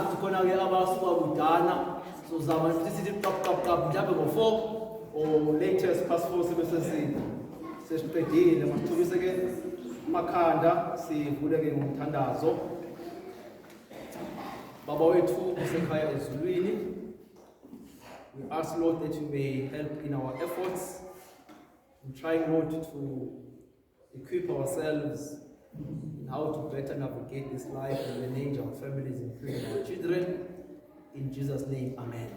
futhi khona-ke abasuka kudana sozama futhi sithi qap mhlawumbe ngo-4 or latest past 4 sesiqedile masithobise-ke amakhanda sivule-ke ngomthandazo. Baba wethu usekhaya ezulwini, we ask Lord that you may help in our efforts in trying, Lord, to equip ourselves in how to better navigate this life and manage our families, including our children. In Jesus' name, amen.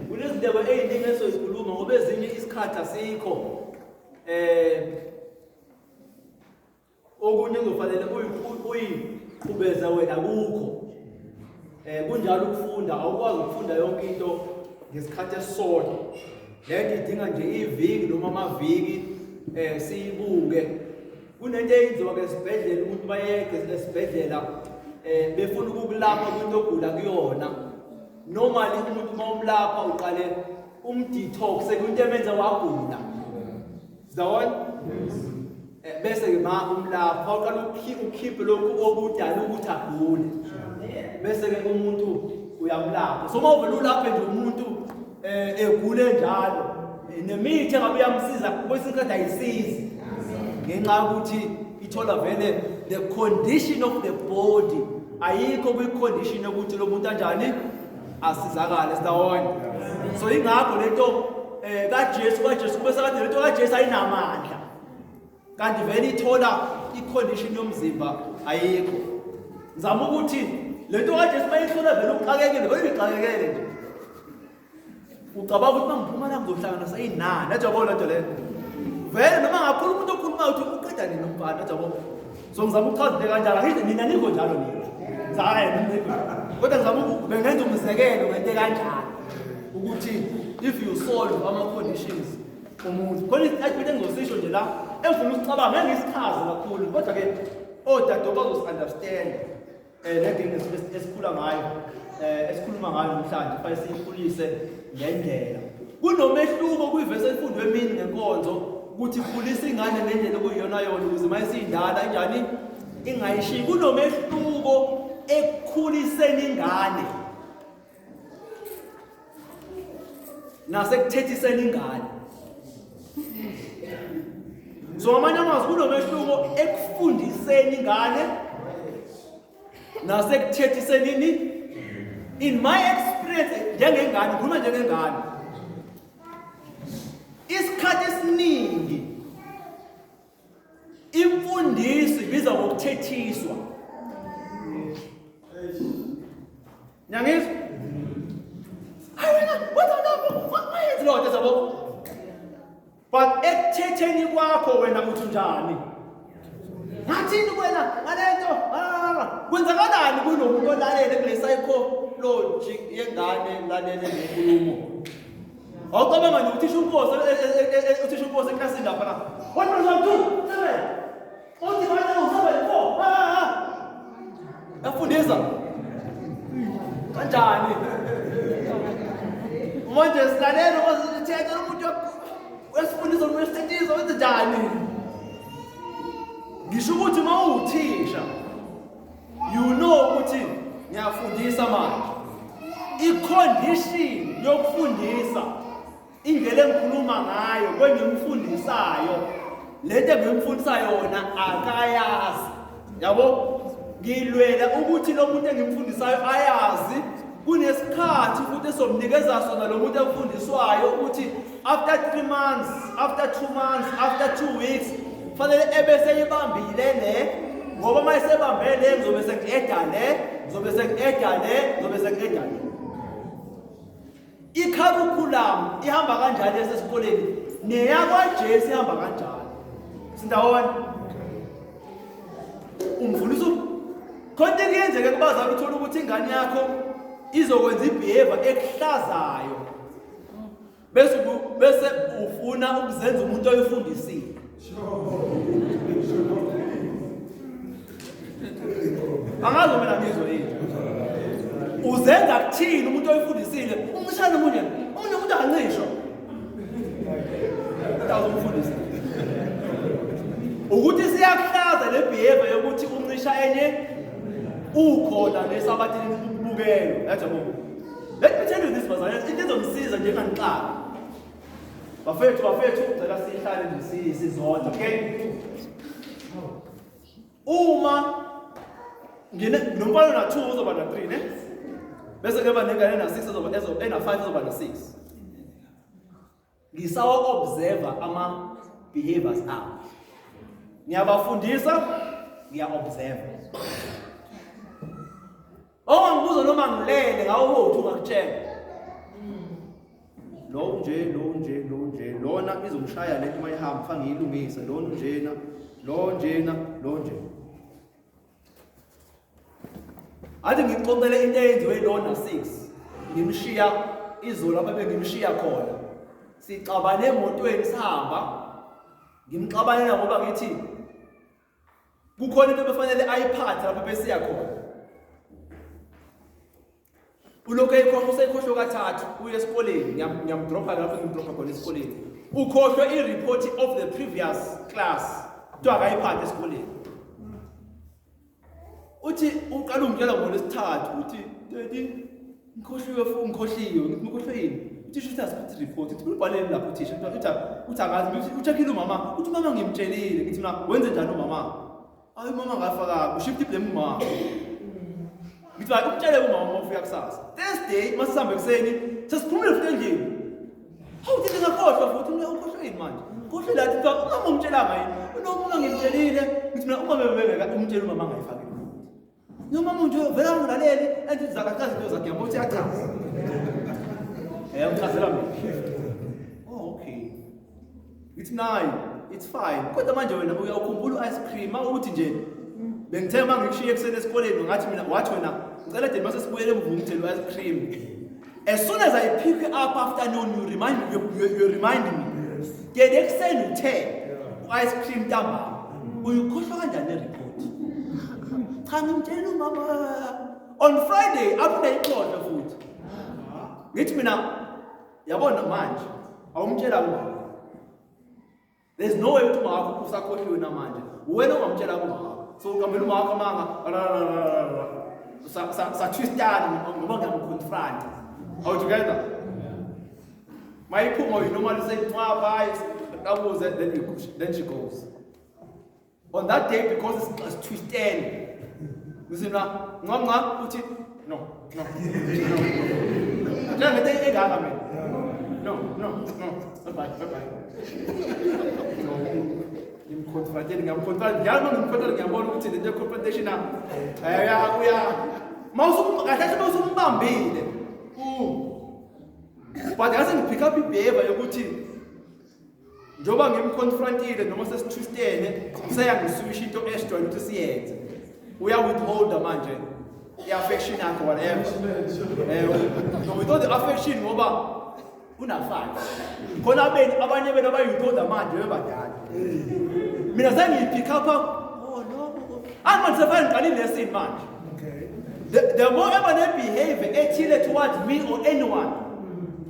Kunezindaba eziningi esozikhuluma ngoba ezinye isikhathi asikho. Okunye kufanele uyiqhubeza wena kukho. Kunjalo ukufunda, awukwazi ukufunda yonke into ngesikhathi esisodwa. Lento idinga nje iviki noma amaviki siyibuke. Kunento eyenziwa esibhedlela, umuntu bayeke esibhedlela befuna ukukulapha kwinto ogula kuyona. Normally umuntu mawumlapha uqale umdetox kwinto emenza wagula. Sizawona? Bese ke umlapha uqala ukhiphe lokhu okudala ukuthi agule. Bese ke umuntu uyamlapha. So mawuvela ulapha nje umuntu egule njalo, nemithi engabe uyamsiza kwesinye ayisizi. Ngenxa ukuthi ithola vele the condition of the body ayikho kwi-condition yokuthi lo muntu kanjani asizakale. Sidawona? So ingakho lento kaJesu kube sekade lento kaJesu ayinamandla, kanti vele ithola i-condition yomzimba ayikho. Ngizama ukuthi lento kaJesu bayithola vele uxakekile, vele uxakekile nje. Ucabanga ukuthi mangiphuma la ngizohlangana sayinani. Yajabona lento leyo. Vele noma ngakhulu umuntu okhuluma uthi uqeda nini umfana. Yajabona. So ngizama ukuchaza into kanjalo, ngithi mina nikho njalo nini. Hayi nikho. Kodwa ngizama bengenza umzekelo ngento kanjalo ukuthi if you solve ama conditions umuntu khona ithi engizosisho nje la engifuna ukucabanga ngesichazi kakhulu, kodwa ke odade bazosi-understand le esikhula ngayo esikhuluma ngayo namhlanje fanele siyikhulise ngendlela. Kunomehluko kwivesi elifundwe emini ngenkonzo ukuthi khulisa ingane ngendlela okuyiyona yona ukuze mayisindala njani ingayishiyi. Kunomehluko ekukhuliseni ingane nasekuthethiseni ingane. So ngamanye amazwi kunomehluko ekufundiseni ingane nasekuthethiseni ini. In my experience njengengane, ngikhuluma njengengane, isikhathi esiningi imfundiso ibizwa ngokuthethiswa. Nyangizwa? Hayi wena, wayenza lo nto zabo. But ekuthetheni kwakho wena uthi njani? Ngathini wena ngalento? Kwenzakalani kunomuntu olalele kule psychology yengane lalele lenkulumo? Awucabanga nje uthisha uNkosi eklasini lapha na. What was I do? Uthi bana usaba lo. Yafundisa. Kanjani? Manje silalela ukuzithetha umuntu wesifundisa wesithethiso wenza njani? Ngisho ukuthi mawuthisha you know ukuthi ngiyafundisa manje. I-condition yokufundisa indlela engikhuluma ngayo kwengimfundisayo, lento engimfundisayo yona akayazi. Yabo? Ngilwela ukuthi lo muntu engimfundisayo ayazi. Kunesikhathi futhi esomnikeza sona lo muntu emfundiswayo ukuthi after 3 months, after 2 months, after 2 weeks fanele ebese yibambile le, ngoba mayisebambele ngizobe sengiyeda le, ngizobe sengiyeda le, ngizobe sengiyeda le. I-curriculum ihamba kanjani esesikoleni neyakwaJesu ihamba kanjani. Sindawona? Umfundisi konke kuyenzeka kubazali uthola ukuthi ingane yakho izokwenza ibehavior ekuhlazayo bese ufuna ukuzenza umuntu oyifundisile. Angazi mina ngizwe yini. Uzenza kuthini umuntu oyifundisile? Umshana munye umuntu angisho. Utazomfundisa. Ukuthi siyakuhlaza le behavior yokuthi uncisha enye ukhona lesabathini Lubukelo, yajabo. Let me tell you this, bazalwane, into ezomsiza njenganiqala. Bafethu, ucela sihlale nje sizodwa, okay? Uma nomfana na 2 uzoba na 3, ne? Bese kuba nengane na 6 uzoba na 5 uzoba na 6. Ngisawa observer ama behaviors abo. Ngiyabafundisa, ngiya-observe. Ngibuza noma ngilele ngawo bothi ungakutshela. Lo nje, lona izomshaya lento mayihamba, kufanele ngiyilungise, lo njena. Athi ngixoxele into eyenziwe lona 6. Ngimshiya izolo lapha bengimshiya khona. Sixabane emotweni sihamba. Ngimxabanela ngoba ngithi kukhona into befanele ayiphathe lapha besiya khona. Ulokho usekhohlwe kathathu uye esikoleni, ngiyamdropa lapho ngimdropa khona esikoleni. Ukhohlwe i-report of the previous class. Kuthiwa akayiphathe esikoleni. Uthi uqala ungitshela ngolesithathu uthi daddy ngikhohliwe yini? Uthisha uthi asiphathe report uthi ubhaleni lapho uthisha uthi angazi ucheckile umama uthi mama ngimtshelile ngithi mina wenze njani umama? Ayi mama ngafaka ushift blame umama. Ngithi ukutshele umama ufika kusasa. Thursday masihambe kuseni sesiphumile futhi endlini. Hawu uthi ngakhohlwa futhi mina ukhohlwe yini manje? Ukhohlwe lathi umama umtshelanga yini? Noma ngimtshelile ngithi mina uma bebengeka umtshela umama angayifaki. Noma manje vela ngilaleli enthi zakakazi into zakhe yabo uthi achaza. Ngichazela mina. Oh okay. It's fine. Kodwa manje wena uyawukhumbula ice cream ukuthi nje bengithe mangikishiye ekuseni esikoleni ngathi mina wathi wena ngicela de mase sibuyele emvumo ngithelo ice cream. As soon as I pick up afternoon you remind me. Ke ekuseni uthe ice cream ntambama. Uyukhohlwa kanjani report? Cha ngimtshela umama on Friday after ikhohlwa futhi. Ngithi mina yabona manje awumtshela umama. There's no way ukuthi umama usakhohliwe namanje. Wena ungamtshela umama. So ukamela umama kamanga sa twistana ngoba ngiyamconfront. Are we together? Mayiphuma you normally say then she goes. On that day because it's twisted. Musina ngqa uthi no. Nje ngeke engaka mina. No. Bye. Ngiyamconfront ngiyabona ukuthi le confrontation mawusumbambile. But ngase ngipick up ibehavior yokuthi njoba ngimconfrontile noma sesithwistene seyangiswisha into esijwayele ukuthi siyenze. Uya withhold manje i-affection yakho whatever. No withhold the affection ngoba unafana. Khona abanye bena bayithhold manje bebadala. Mina sengipick up oh no. Manje sefana ngiqalile lesson manje. The more ever behavior ethile towards me or anyone,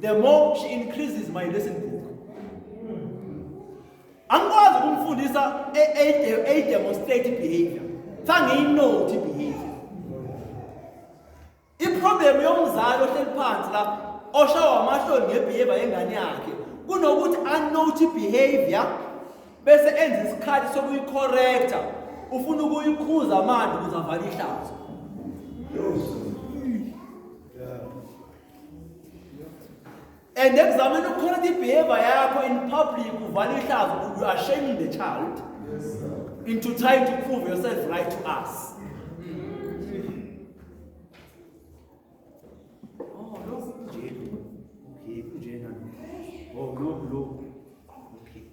the more she increases my lesson book. Angikwazi ukumfundisa a demonstrate behavior. Sangiyinote behavior. Iproblem yomzali ohleli phansi la oshawa amahloni ngebehavior yengane yakhe kunokuthi anote behavior bese enza isikhathi sokuyicorrecta ufuna ukuyikhuza manje ukuze avale ihlazo. And examine the quality behavior yakho in public uvale ihlazo, you are shaming the child into trying to prove yourself right to us. Oh no, okay.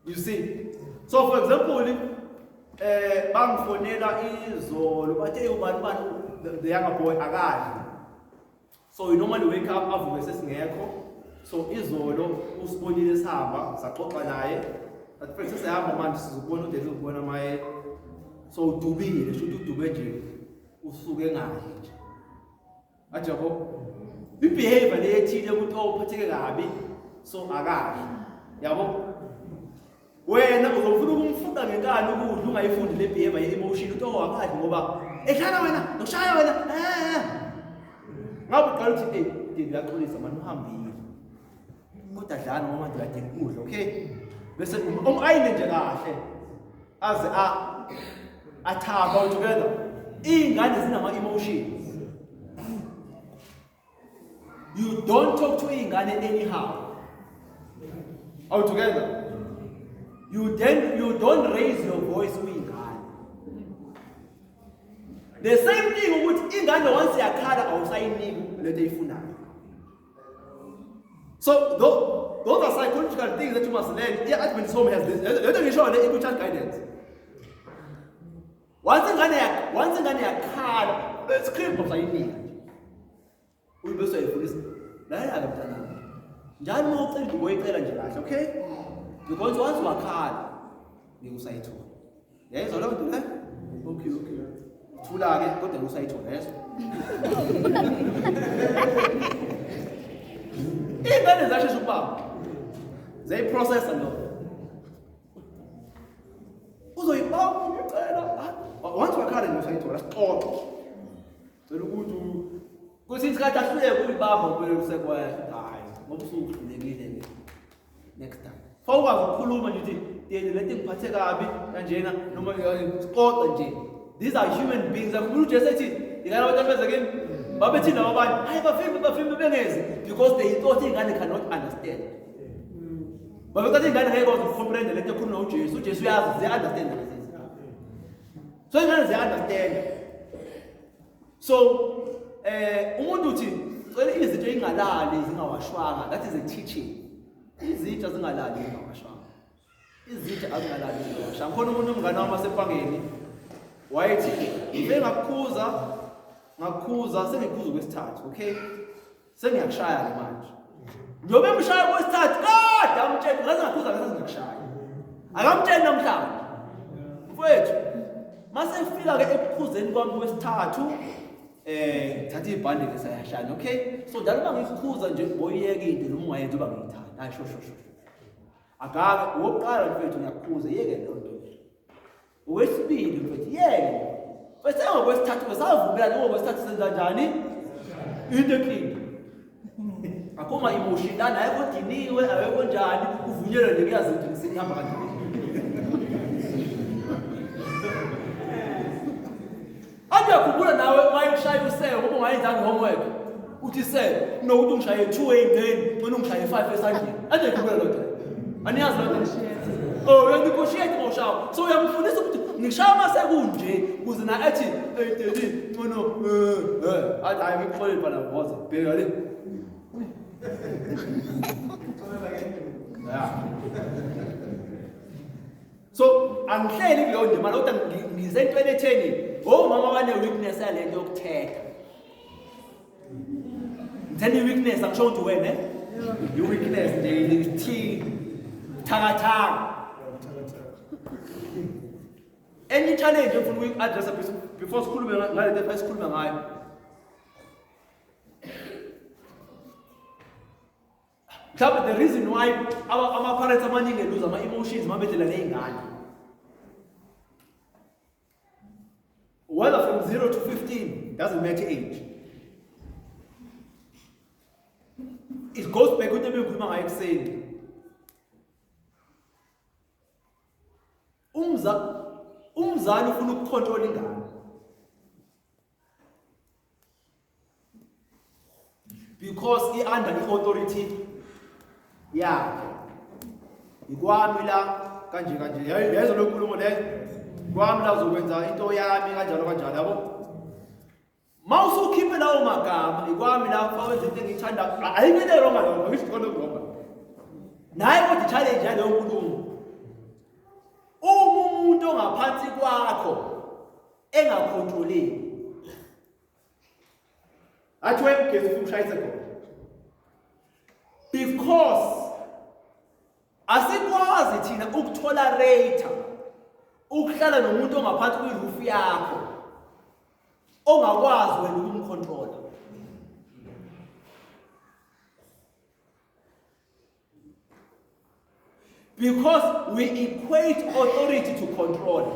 You see, so for example, bangifonela izolo bathe ubani the younger boy akadli. So we normally wake up avuke sesingekho. So izolo usibonile sihamba saxoxa naye. At first sesihamba manje sizobona uDeli ukubona maye. So udubile shothi udube nje usuke ngadli nje. Athi yabo ibehavior lethile ukuthi awuphatheke kabi so akadli. Yabo wena uzofuna ukumfunda ngenkani ukudla ungayifundi le behavior ye-emotion uthi awakadli ngoba ehlala wena nokushaya wena ngabe uqala ukuthi ngiyaxolisa manje uhambile kodwa dlana ngoba manje uyadinga ukudla okay bese ayine nje kahle aze athaba all together ingane zinama emotions. You don't talk to ingane anyhow all together. You don't raise your voice to ingane. The same thing with ingane once yakhala awusayiniki lento eyifunayo. So those are psychological things that you must learn. Yeah, Adventist home has this. Let me show you child guidance. Once ingane yakhala, the script of sayiniki. Uyibese uyifundisa. La yaka mntana. Njalo uma ucela ukuyicela nje kahle, okay? Because once wakhala ngikusayithola. Yezwa lo nto le? Okay. Thula ke kodwa ngikusayithola, yezwa. Ingane zashesha ukubamba. Ziyiprocessa lo. Uzoyibamba uyicela. Once wakhala ngikusayithola, sixoxe. Cela ukuthi kuthi isikhathi ahluleke ukuyibamba kumele kusekwe hayi ngoba usukhulekile next time. Fawukwazi ukukhuluma nje uthi yena lento ngiphathe kabi kanjena noma sixoxe nje. These are human beings. Akubulu uJesu ethi ingane abantu abezekeni babethi nabo abantu hayi bafimbe bengezi because they thought ingane cannot understand. Babethi ingane ngeke ikwazi ukumprehend lento ekhuluma uJesu. uJesu uyazi they understand lezi. So ingane they understand. So umuntu uthi cela izinto engalali zingawashwanga, that is a teaching. Izitsha zingalali zingawashwanga. Izitsha azingalali zingawashwanga. Khona umuntu umngane wami wasepangeni wayethi ngibe ngakukhuza sengikhuza kwesithathu, okay? Sengiyakushaya ke manje. Njobe emshaya kwesithathu kodwa amtshela ngaze ngakhuza ngaze ngikushaya. Akamtshela namhlanje. Mfowethu mase fika ke ekukhuzeni kwami kwesithathu thatha ibhande ke sayashana, okay? So njalo bangikhuza nje boyiyeka into noma ungayenza uba ngiyithanda. Hayi sho. Akake wokuqala mfethu ngiyakukhuza yeke lo nto. Owesibili mfethu yeke. Bese ngokwesithathu besavumelana ngokwesithathu senza njani? Into enkini. Akoma emotion lana ayekho diniwe ayekho njani uvunyelwe nje kuyazi ukuthi ngisihamba kanjani. Akuyakhumbula nawe mayekushaya useko ngoba ungayenzanga homework. Uthi se nokuthi ungishaye 2 engceni, wena ungishaye 5 esandleni. Anje ikhumbula lo nto. Aniyazi lo nto. Oh, uyandikhoshiya ngoshawa. So uyamfundisa ukuthi ngishaya mase kunje ukuze na athi Daddy no hayi ngikholele bana ngoze. Bheka le. Yeah. So angihleli kuleyo ndima kodwa ngizentweni etheni mama bane weakness yalento yokuthetha. Ngitheni weakness angisho ukuthi wena you weakness nje ngithi thakathaka. Any challenge ufuna uyi-address before sikhulume ngale nto esikhuluma ngayo. The reason why our parents abaningi lose ama emotions mabedlela nezingane. Whether from 0 to 15 doesn't matter age. It goes back to the ngikhuluma ngayo ekuseni. Umzali ufuna ukucontrol ingane. Because under the authority yakhe. Ikwami la kanje yayizo lonkulumo le kwami la uzokwenza into yami kanjalo yabo. Mawusukhiphe lawo magama ikwami la fawenza into engiyithanda ayikele wrong yona ngisho khona wrong. Naye kodwa challenge yaleyo nkulumo. Umuntu ongaphansi kwakho engakontroleki. Athi wemgezi ufuna ushayise khona. Because asikwazi thina ukutolerate ukuhlala nomuntu ongaphansi kweroof yakho ongakwazi wena ukumcontrola. Because we equate authority to control.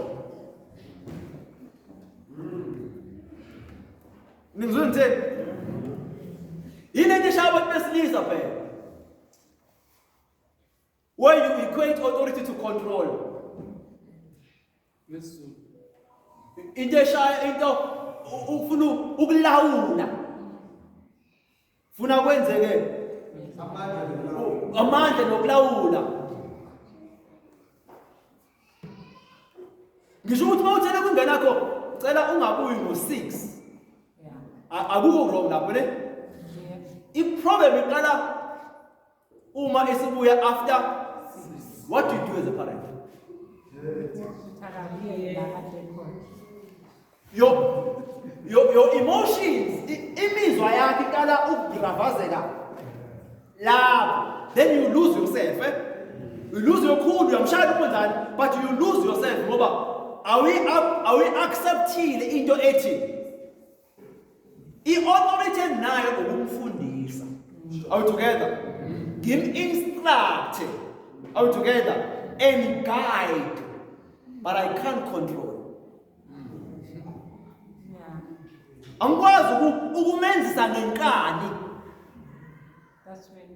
Ngizwe ngithe Yini into eshaya abantu besilisa phela? Where you equate authority to control. Into eshaya into ufuna ukulawula. Funa kwenzeke amandla nokulawula. Ngisho ukuthi mawuthela kungenakho cela ungabuyi ngo6. Akukho wrong lapho ne? I-problem iqala uma esibuya after. What do you do as a parent? Your emotions, imizwa yakhe iqala ukugravazela lapho. Then you lose yourself. You lose your cool, uyamshaya ukwenzani, but you lose yourself ngoba are we accepting into ethi i-authority nayo ukumfundisa. Are we together? Give instruct. Are we together? And guide. But I can't control. Angikwazi ukumenzisa ngenkani. That's when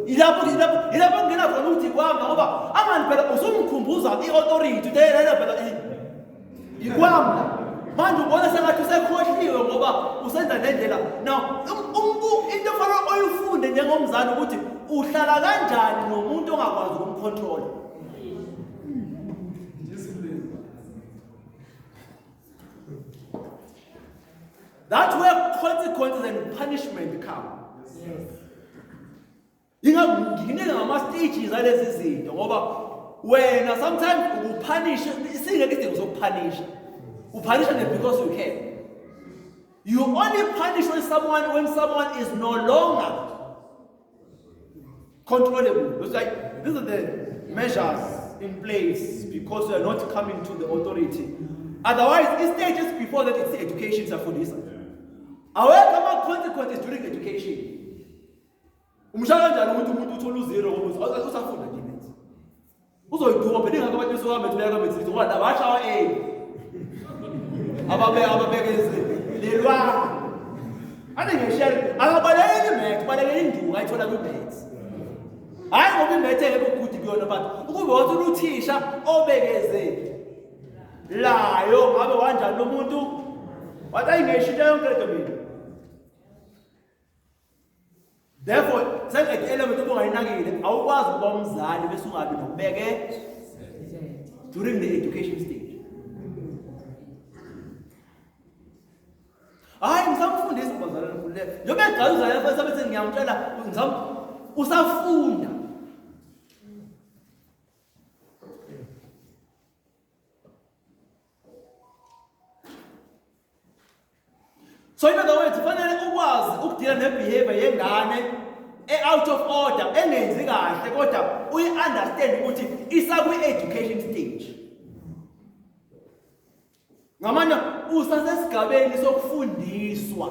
ilapho ngena khona ukuthi kwami ngoba amani phela usumkhumbuza i-authority phela ikwami manje ubona sengathi usekhohliwe ngoba usenza nendlela. Now into fanele oyifunde njengomzali ukuthi uhlala kanjani nomuntu ongakwazi ukumcontrol. That's where consequences and punishment come. Ingakunginike ngama-stages alezi zinto ngoba wena sometimes upunish isingeke isidingo sokupunisha. Upunish them because you can. You only punish when someone is no longer controllable. It's like these are the measures in place because you are not coming to the authority. Otherwise, it's stages before that it's the education for this. However, come consequences during education. Umshaka njalo umuntu uthola uzero ngoba usafunda nje. Uzoyiduka phela ingakho abantu besoka bethu bayaka bethi ngoba abashawa ababekeze lelwa. Ade ngishare akabalekeli math balekela induka ayithola kwimaths. Hayi ngoba imaths engeke ukuthi kuyona but ukube wathi uthisha obekeze layo ngabe kanjani lo muntu wathi ayingeshintsha yonke lento mina. Therefore, second element obungayinakile awukwazi ukuba umzali bese ungabi nokubeke during the education stage. Hayi ngisamfundisa ubazalwane kuhle. Njobe egcala uzala first abethi ngiyamtshela usafunda. So in other words, kufanele ukwazi ukudila nebehavior yengane out of order engenzi kahle kodwa uyi-understand ukuthi isakwi-education stage. Ngamanye usasesigabeni sokufundiswa.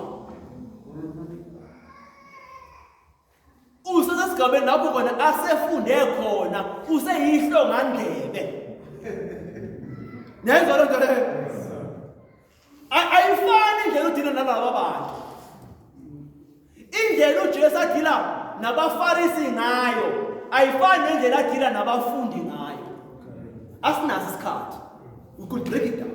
Usasesigabeni lapho khona asefunde khona useyihlongandlebe. Nenzalo nto leyo. Ayifani indlela udila nalabo bantu. Indlela uJesu adila nabafarisi ngayo ayifani nendlela adila nabafundi ngayo. Asinaso isikhathi. We could break it down.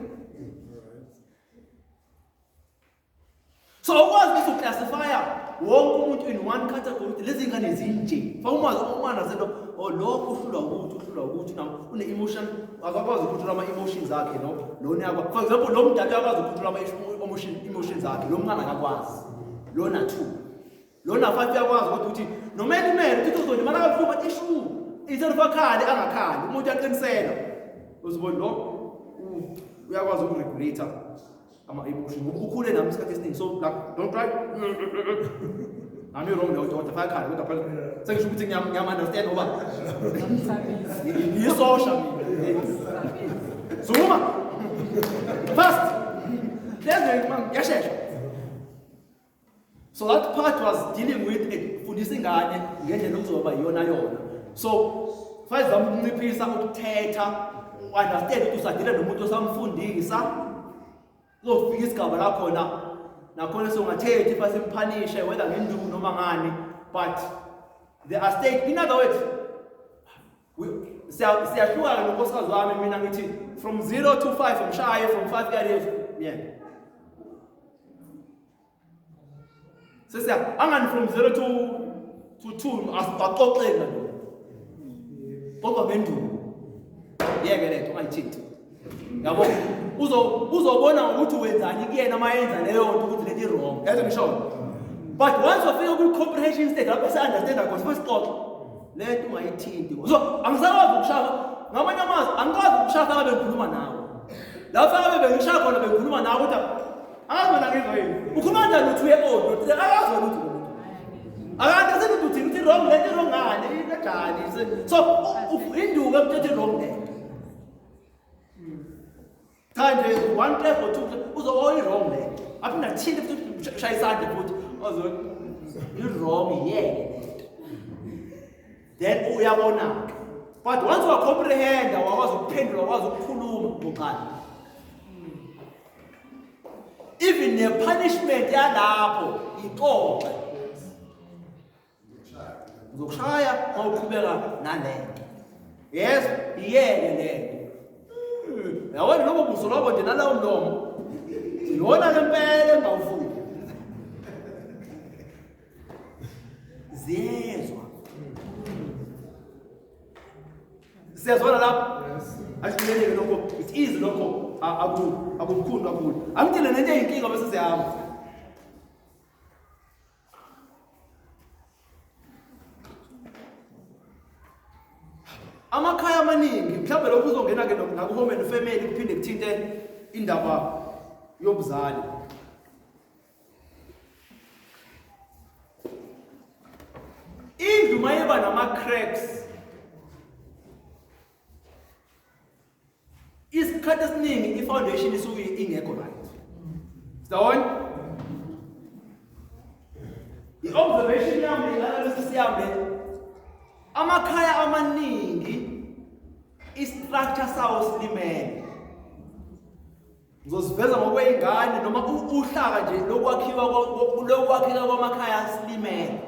So ukwazi ukuklasifya wonke umuntu in one category. Lezi ngane zinje. Fawumazi umana sento lokho uhlulwa ukuthi na une emotion akakwazi ukuthula ama emotions akhe no nyaka. For example lo mdala akwazi ukuthula ama emotions akhe lo mncane akakwazi. Lona 2. Lona 5 yakwazi ukuthi noma elimele ukuthi uzonje mara kakhulu issue iselifakhali angakhali umuntu aqinisela. Uzibona lo uyakwazi ukuregulate ama emotions ukhule nami isikhathi esiningi so like don't try I'm wrong now to faka khali kodwa phela sengisho ukuthi ngiyam understand ngoba social Zuma fast then yashesha. So that part was dealing with fundisa ingane ngendlela okuzoba yona. So first zamunciphisa ukuthetha understand ukuthi usadila nomuntu osamfundisa uzofika isigaba la khona nakhona songathethi if asimphanishe whether ngenduku noma ngani, but there are state. In other words, siyahluka nonkosikazi wami mina ngithi from 0 to 5 umshaye, from 5 years, yeah. Sesiya angani from 0 to 2 asibaxoxela lo. Kodwa ngenduku. Yeke letho ungayithethi. Yabo uzobona ukuthi wenzani kuyena mayenza leyo nto ukuthi leti wrong. Yazi ngisho. But once ufika ku comprehension stage lapho se-understand ukuthi first thought lento ungayithinti. So angisakwazi ukushaka ngamanye amazwi angikwazi ukushaka ngabe ngikhuluma nawe. Lapho ngabe bengishaka khona bengikhuluma nawe ukuthi angazi mina ngizwe yini. Ukhuluma kanjani uthi uye-old akazi wena ukuthi akanti sekuthi uthi wrong lento wrong ngani kanjani. So induku emthethe wrong lento. Kanje 1 clap or 2 clap uzoyi wrong lento. Aphinda thinte futhi ushaya isandla futhi ozo you wrong yeke. Then uyabona. But once you comprehend, wakwazi ukuphendula, wakwazi ukukhuluma ngoqala. Even the punishment yalapho ixoxe. Uzokushaya mawuqhubeka nalento. Yes, iyeke lento. Yawona noma busolabo nje nalawo mlomo. Yona lempela engawufuni. Ziyezwa. Siyazwana lapho? Ashileleke lokho. It is lokho akukhulu kakhulu. Angitile nento eyinkinga bese siyahamba. Amakhaya amaningi mhlawumbe lokho uzongena ke naku home and family kuphinde kuthinte indaba yobuzali. Indlu mayeba nama cracks. Isikhathi esiningi i-foundation isuke ingekho right. Sawona? I-observation yami analysis yami amakhaya amaningi i-structure sawo silimele. Ngizosiveza ngokweyingane noma uhlaka nje lokwakheka kwamakhaya silimele.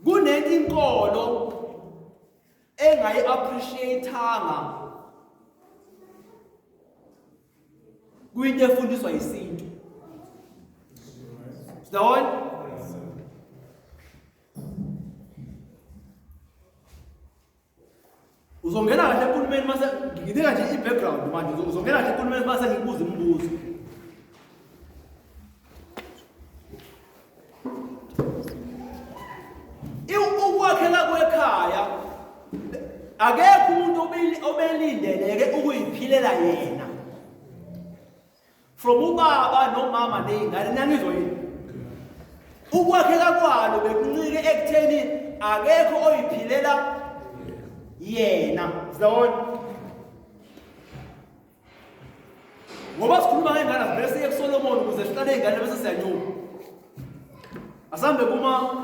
Kunetinkolo engayi-appreciate-anga kuyinto efundiswa yisintu. Sawona? Uzongena kahle ekhulumeni mase ngidinga nje i-background manje uzongena kahle ekhulumeni mase ngikubuza imibuzo. Ukwakhela kwekhaya akekho umuntu obelindeleke ukuyiphilela yena. From ubaba nomama neyingane nangizwa yini. Ukwakhela kwalo bekuncike ekutheni akekho oyiphilela yena. Sawona? Ngoba sikhuluma ngengane bese siye kuSolomon ukuze sihlale ingane bese siyanyuka. Asambe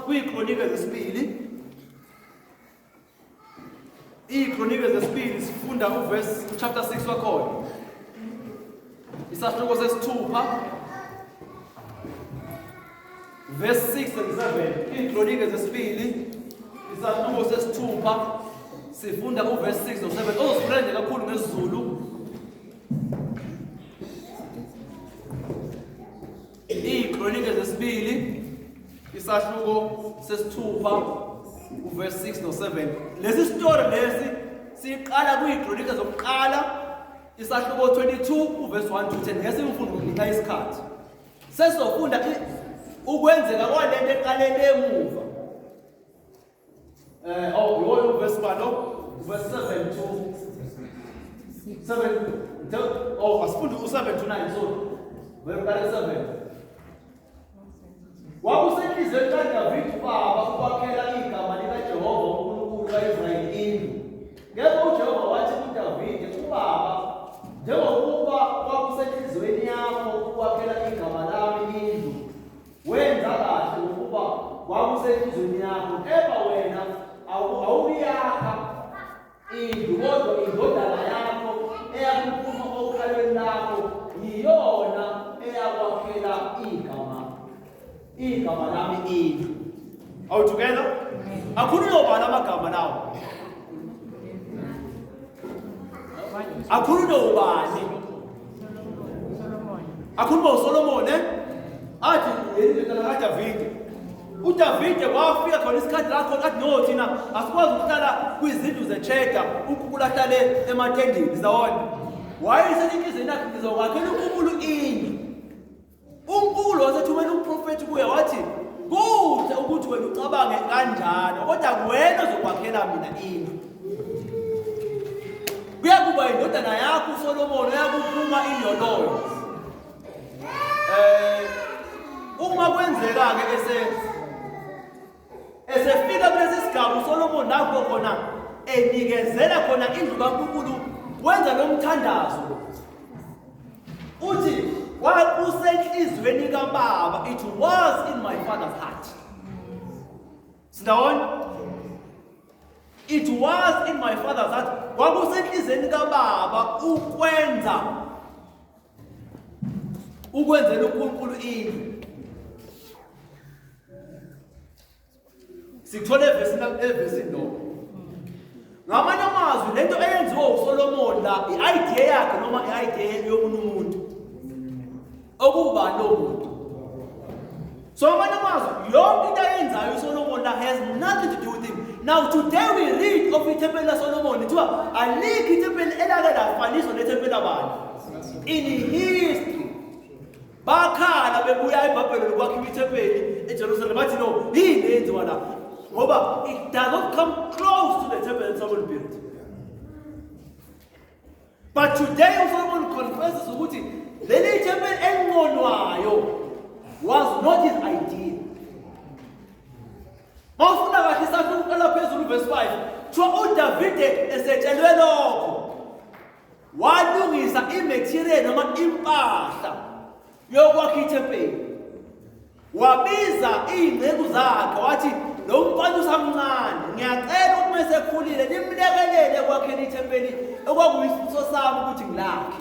kwiikronike zesibili. Iikronike zesibili sifunda uverse chapter 6 wakhona. Isahluko sesithupha. Verse 6 and 7. Iikronike zesibili. Isahluko sesithupha. Sifunda uverse 6 no 7. Ozosifunda kakhulu ngesiZulu. Iikronike zesibili. Isahluko sesithupha uverse 6 no 7. Lesi story lesi siqala kwiikronike zokuqala isahluko 22 uverse 1 to 10. Ngeke simfundo ukunika isikhathi. Sesizofunda ukwenzeka kwalento eqalele emuva. Yona uverse 1 verse 7 to 7. Asifundi u7 to 9 so. Verse 7. Wakusenhlizweni kaDavide ubaba ukwakhela igama likaJehova uNkulunkulu kaIsrayeli indlu. Ngakho uJehova wathi kuDavide ubaba, njengokuba kwakusenhlizweni yakho ukwakhela igama lami indlu, wenza kahle ukuba kwakusenhlizweni yakho, kepha wena awubiyakha indlu, kodwa indodana yakho eyakuphuma okhalweni lakho yiyona eyakwakhela igama lami indlu. Are we together? Akhululobani amagama lawo? Akhululobani? Akhuluma uSolomon, athi yindlela kaDavide. uDavide wafika khona isikhathi la khona athi no thina asikwazi ukuhlala kwizindlu zecheda ukulahlale ematendeni zawona. Wayesenhlizweni yakhe ngizokwakhela uNkulunkulu indlu. uNkulunkulu wasethumela umprofethi kuye wathi kuhle ukuthi wena ucabange kanjalo kodwa kuwena ozokwakhela mina indlu. Kuyakuba indodana yakho uSolomon uyakuphuma indloloyo. Uma kwenzeka-ke esefika kulesi sigaba uSolomon lapho khona enikezela khona indlu kaNkulunkulu wenza lo mthandazo. Uthi kwakusenhlizweni kaBaba, it was in my father's heart. Sindawona? It was in my father's heart. Kwakusenhlizweni kaBaba ukwenzela uNkulunkulu indlu. Sithole evesini lo. Ngamanye amazwi lento eyenziwa uSolomon la i-idea yakhe noma i-idea yomunye umuntu. Okuba lo muntu. So ngamanye amazwi yonke into ayenzayo uSolomon la has nothing to do with him. Now today we read of iThempeli laSolomon kuthiwa alikho iThempeli elake lafaniswa neThempeli labantu. In history bakhala bebuya eBhabhiloni kwakhiwa iThempeli eJerusalem bathi no yini eyenziwa la. Ngoba it does not come close to the temple that Solomon built. But today Solomon confesses ukuthi leli temple enqonwayo was not his idea. Mawufuna kahle isathi uqala phezulu verse 5. Kuthiwa uDavide esetshelwe lokho walungisa imaterial noma impahla yokwakha iThempeli. Wabiza izingcezu zakhe wathi lo mfana usamncane ngiyacela uma esekhulile nimlekelele ekwakheni iThempeli okwakuyisifiso sami ukuthi ngilakhe.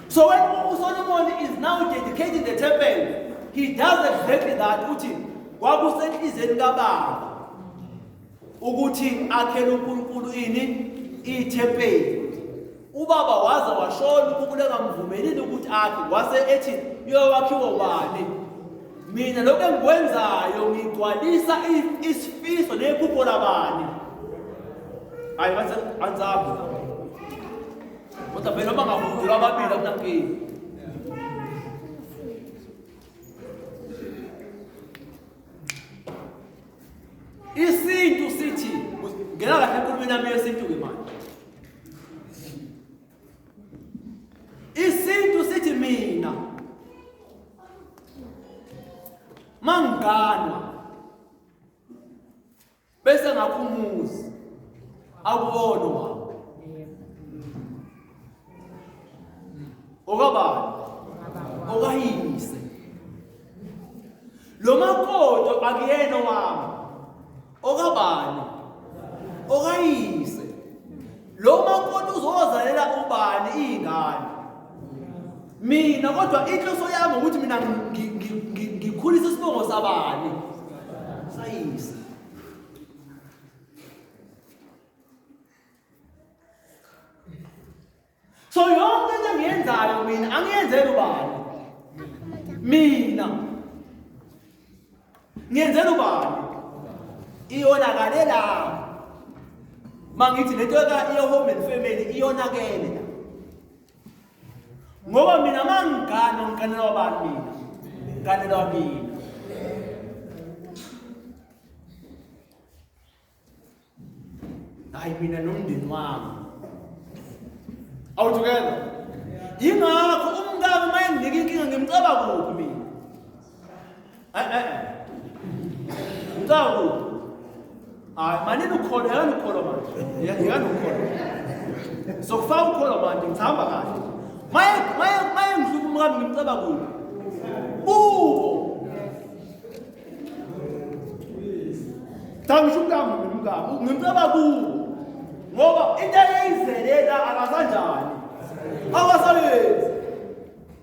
So when Solomon is now dedicating the temple, he does exactly that. Uthi kwakusenhlizweni kaBaba ukuthi akhele uNkulunkulu iThempeli. Ubaba waza washona uNkulunkulu engamvumelini ukuthi akhe wase ethi uyowakhiwa ubani. Mina lokho engikwenzayo ngigcwalisa isifiso nephupho labani. Hayi bathi anzabo. Kodwa phela uma ngavudula ababili akunankinga. Isintu sithi ngena kahle enkulumeni yami yesintu ke manje. Isintu sithi mina manganwa bese ngakhumuzi akuwona wami. Okabani? Okayise. Lo makoto akuyena wami. Okabani? Okayise. Lo makoto uzozalela ubani ingane. Mina kodwa inhloso yami ukuthi mina ngikhulisa isibongo sabani? Sayise. So yonke into engiyenzayo mina angiyenzeli ubani? Mina ngiyenzela ubani? Iyonakale la. Mangithi lento ka home and family iyonakele la. Ngoba mina mangigana ngiganela wabani mina? Ngiganela wabani? Hayi mina nomndeni wami. Are we together? Yingakho umngane mayenginika inkinga ngimcaba kuphi mina? Ngicaba kuphi? Hayi manini ukhona yana ukhona manje. Yana ukhona. So kufaka ukhona manje ngihamba kahle. Maye ngihluka umngane ngimcaba kuphi? Bubo. Tangisho umngane ngimcaba kubo. ngoba into eyizelela akasanjani akasayenzi.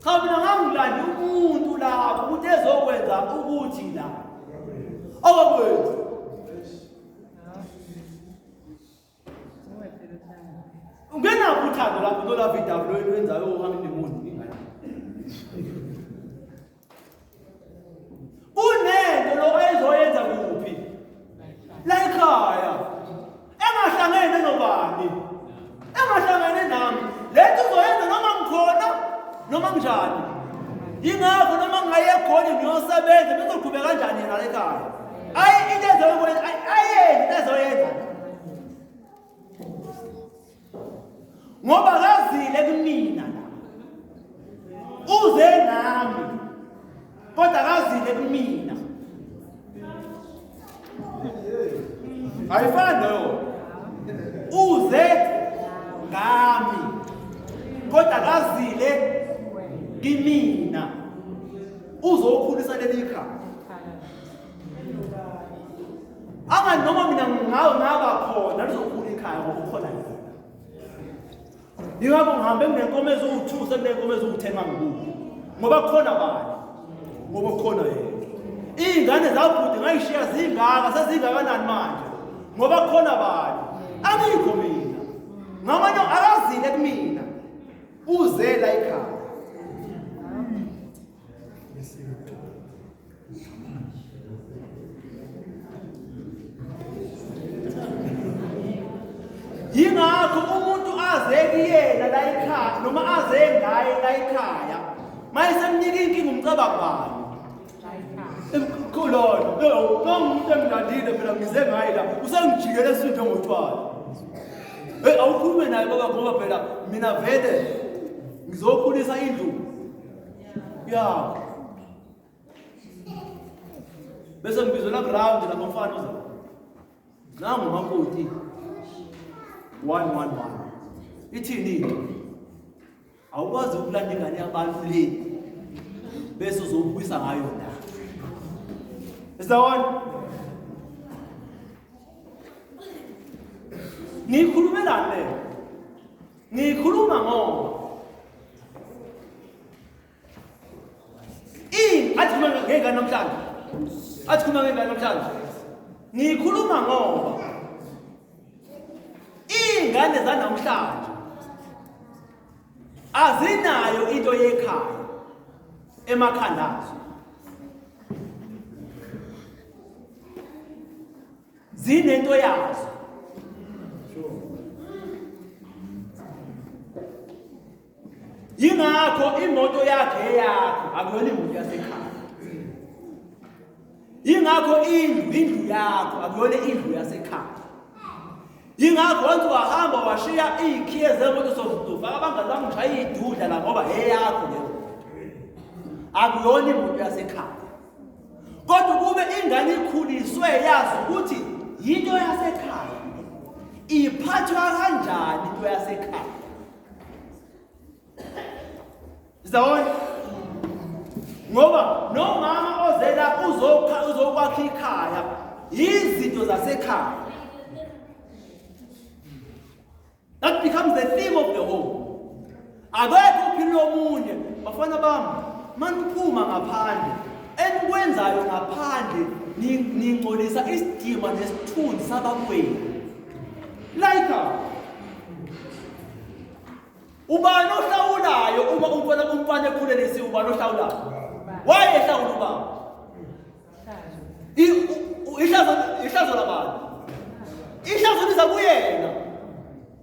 Cha mina ngangilanda umuntu lapho ukuthi ezokwenza ukuthi la akakwenzi. Ungenaphi uthando lapho nolapho idaba lwenzayo uhambe nemuntu ingane. Unento lo ezoyenza kuphi? La ekhaya. Engahlangene nobani. Engahlangene nami. Lethu uzoyenza noma ngikhona noma njani. Yingakho noma ngayekhona ngiyosebenza bezoqhubeka kanjani yena la ekhaya. Ayi into ezoyenza ayeni into ezoyenza. Ngoba kazile kumina la. Uze nami. Kodwa kazile kumina. Ayifani yona. Uze ngami. Kodwa kazile kimina. Uzokhulisa leli khaya. Anga noma mina ngaba khona lizokhula ikhaya ngoba ukhona yena. Yingakho ngihambe ngenkomo eziwu2 sekunenkomo eziwu10 ngikubo. Ngoba kukhona bani? Ngoba kukhona yena. Izingane zabhuti ngayishiya zingaka sezingakanani manje? Ngoba kukhona bani? Angikho mina. Ngamanye akazile kumina. Uze la ekhaya. Yingakho umuntu aze kuyena la ekhaya noma aze ngaye la ekhaya mayisemnika inkinga umcabanga bani emkhulolo umuntu emlandile phela ngize ngaye la usengijikele esinto ngotshwala awukhulume naye baba ngoba phela mina vele ngizokhulisa indlu yakho bese ngibizela ground la mfana uza nangu makoti 111 ithini awukwazi ukulanda ingane yabantu le bese uzobuyisa ngayo la isawona ngikhulumela le ngikhuluma ngoba athi khuluma ngengane namhlanje ngikhuluma ngoba ingane zanamhlanje azinayo into yekhaya emakhanda azo. Zinento yazo. Yingakho imoto yakhe eyakho akuyona imoto yasekhaya. Yingakho indlu yakho akuyona indlu yasekhaya. Yingakho wathi wahamba washiya izikhiye zemoto sokufaka abangani bami ngishaya idudla la ngoba eyakho leyo. Akuyona imoto yasekhaya. Kodwa kube ingane ikhuliswe yazi ukuthi into yasekhaya iphathwa kanjani into yasekhaya. Zawona ngoba nomama ozela uzokwakha ikhaya izinto zasekhaya. That becomes the theme of the home. Akekho uphilo omunye bafana bami maniphuma ngaphandle enikwenzayo ngaphandle ningcolisa isidima nesithunzi sabakwenu. Like ubani ohlawulayo uma umfana ekhulelisi ubani ohlawulayo? Wayehlawula ubaba. Ihlazo labantu. Ihlazo liza kuyena.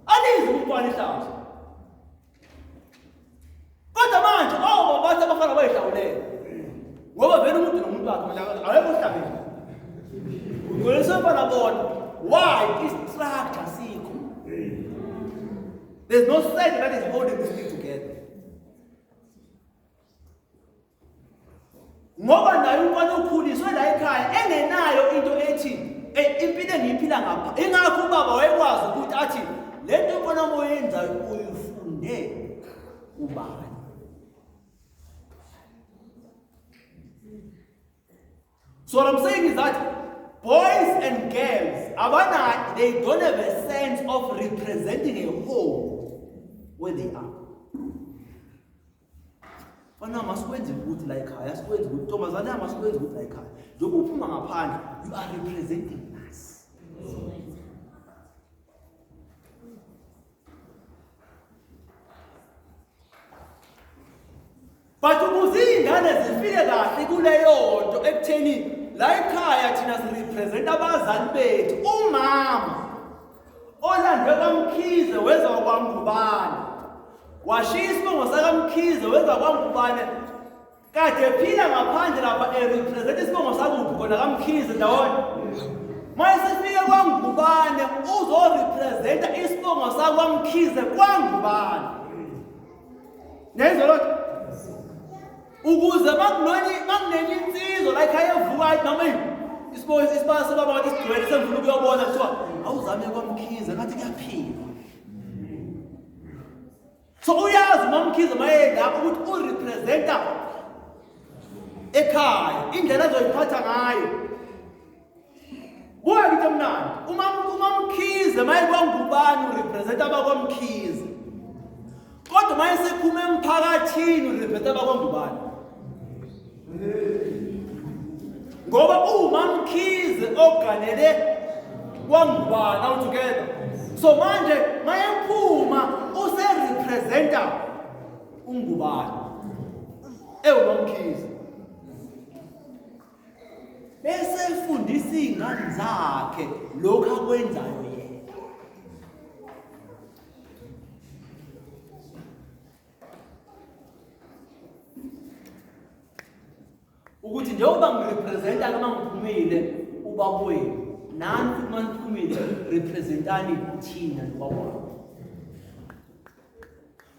Alizi umntwana ihlazo. Kodwa manje bathi abafana bayihlawulela. Ngoba vele umuntu nomuntu wakhe manje akekho ohlabeni. Ngolesifana bona why is structure sikho? There's no thread that is holding this thing together. Ngoba naye umntwana ukhuliswe la ekhaya engenayo into ethi impilo engiyiphila ngapha. Ingakho ubaba wayekwazi ukuthi athi lento umntwana moyenza uyifunde ubani. So what I'm saying is that boys and girls they don't have a sense of representing a home where they are. Bana masikwenze ukuthi la ekhaya, asikwenze ukuthi Ntombazane masikwenze ukuthi la ekhaya. Njengoba uphuma ngaphandle, you are representing us. But ukuze ingane zifike kahle kuleyo nto ekutheni la ekhaya thina sirepresent abazali bethu, umama olandwe kaMkhize weza kwaNgubane, washiya isibongo sakaMkhize weza kwaNgubane, kade ephila ngaphandle lapha erepresent isibongo sakuphi khona kaMkhize ndawonye. Mayesifike kwaNgubane uzorepresenta isibongo sakwaMkhize kwaNgubane. Ngenzo lokho ukuze makunenye insizwa la ekhaya evukayo noma isibaya sobaba ngathi sigcwele semvula ukuyobona kuthiwa awuzame kwaMkhize ngathi kuyaphila. So uyazi uMamkhize mayela ukuthi urepresenta ekhaya indlela azoyiphatha ngayo. Buya kithi mnandi uMamkhize mayekwaNgubane urepresenta abakwaMkhize. Kodwa mayesephuma emphakathini urepresenta abakwaNgubane. Ngoba uMamkhize oganele kwaNgubane all together. So manje mayephuma userepresenta uNgubane uMamkhize. Bese fundisa izingane zakhe lokho akwenzayo yena. Ukuthi njengoba ngirepresenta kama ngiphumile ubabwenu, nani futhi maniphumile representani thina nobabwenu.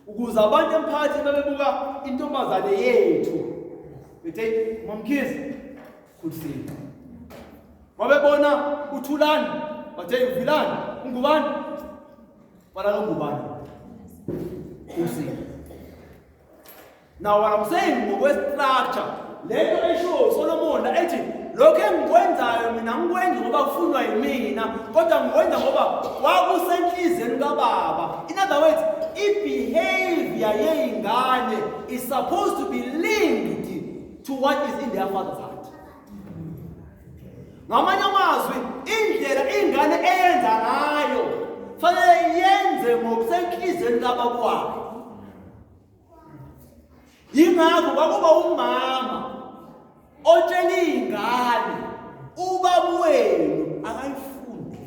Ukuze abantu emphakathini babebuka intombazane yethu bethe uMamkhize kuthini. Babebona uThulani bathe uVilani uNgubane bala kaNgubane kuthini. Now what I'm saying ngokwe-structure lento esho Solomon ethi lokho engikwenzayo mina ngikwenza ngoba kufunwa yimina kodwa ngikwenza ngoba kwakusenhlizweni kaBaba. In other words, i-behavior yezingane is supposed to be linked to what is in their father's heart. Ngamanye amazwi indlela ingane eyenza ngayo fanele yenze ngokusenhlizweni kaBaba kwayo. Yingakho kwakuba umama otshela ingane ubaba wenu akayifunde.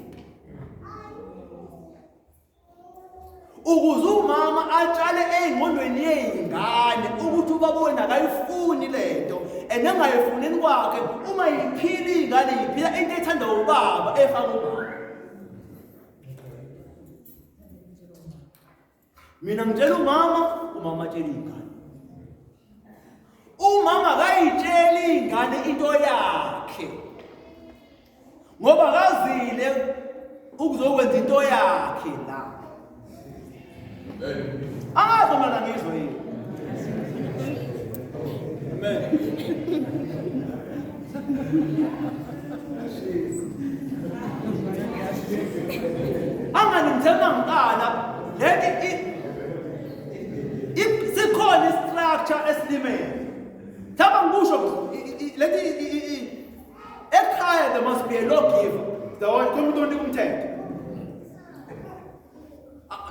Ukuze umama atshale engqondweni yezingane ukuthi ubaba wenu akayifuni lento enengayifuneni kwakhe uma yiphila ingane yiphila into ethanda ubaba efaka umama. Mina ngitshela umama atshela ingane. Umama akayitsheli ingane into yakhe ngoba kazile ukuzokwenza into yakhe la. Angazi mina ngizwe yini. Amen. Angani ngithemba ngqala lethi sikhona istructure esilimele. Taba ngusho lethi ekhaya there must be a lawgiver. Umuntu onika umthetho.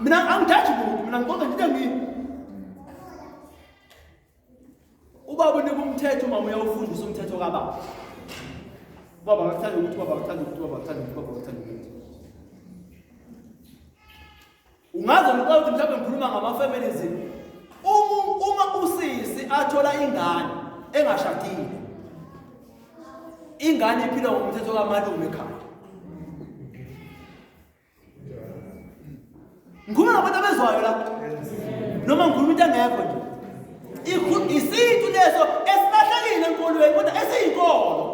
Mina angithathi muntu, mina ngibonga nje ngini. Ubaba unika umthetho uma uyawufundisa umthetho kaBaba. Baba akathanda ukuthi baba akathanda ukuthi baba akathanda ukuthi baba akathanda ukuthi. Ungaze ukuthi mhlawumbe ngikhuluma ngama-families. Uma usisi athola ingane engashadile, ingane iphila ngomthetho kaMalume ekhaya. Ngikhuluma nabantu abezwayo lapho noma ngikhuluma into engekho nje. Isintu leso esilahlekile enkolweni kodwa esiyinkolo.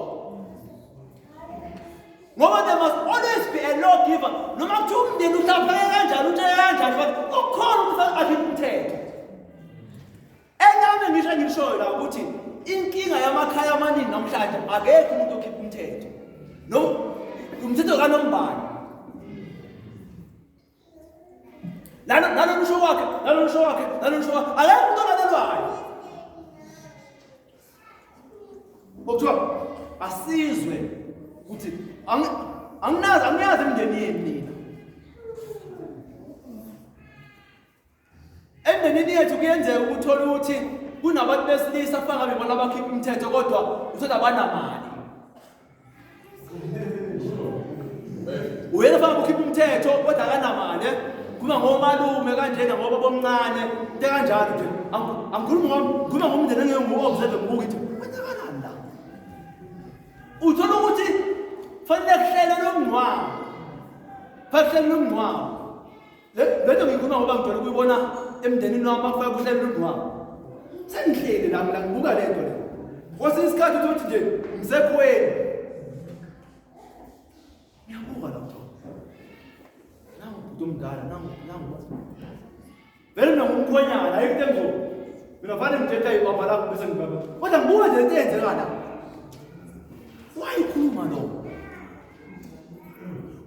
Ngoba there must always be a lawgiver. Noma kuthiwa umndeni uhlapheke kanjani utshele kanjani but ukhona ukuthi akhiphe umthetho. Enami ngisho ngishoyo la ukuthi inkinga yamakhaya amaningi namhlanje akekho umuntu okhipha umthetho. No, umthetho kaNombani. Nalo usho wakhe, akekho umuntu olalelwayo. Okuthiwa asizwe ukuthi anginazi emndenini mina. Emndenini yethu kuyenzeka ukuthola ukuthi kunabantu besilisa afaka bebona abakhipha umthetho kodwa uthola abanamali. Uyena afaka ukhipha umthetho kodwa akanamali. Kuma ngomalume kanjena ngoba bomncane into kanjalo nje. Angikhuluma ngomndeni engiyongobuzele ngokuthi kwenzakalani la. Uthola ukuthi fanele kuhlele nomngcwabo. Lento ngikhuluma ngoba ngijwayele ukuyibona emndenini wami afaka kuhlele nomngcwabo. Sengihleli la mina ngibuka lento le. Kwesinye isikhathi uthi nje ngisekweni. Ngiyabuka lapho. Nangu umdala, nangu. Vele mina ngumkhonyana, ayikho into engizo. Mina fanele ngithetha ibaba lakho bese ngibaba. Kodwa ngibuka nje into eyenzeka la. Wayikhuluma lo.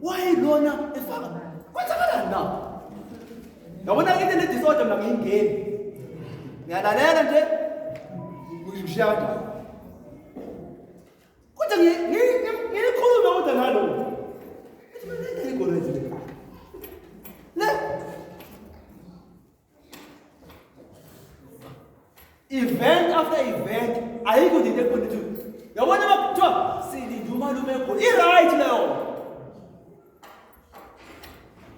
Wayilona efaka. Kwenzakalani na? Yabona into le disorder mina ngiyingeni. Ngiyalalela nje ngiyishiya kanjani. Kodwa ngikhuluma kodwa ngalo. Ethi mina into ayikholezi le. Event after event, ayikho into ekhona ukuthi yabona bakuthiwa silinde umalume egoli. I-right leyo.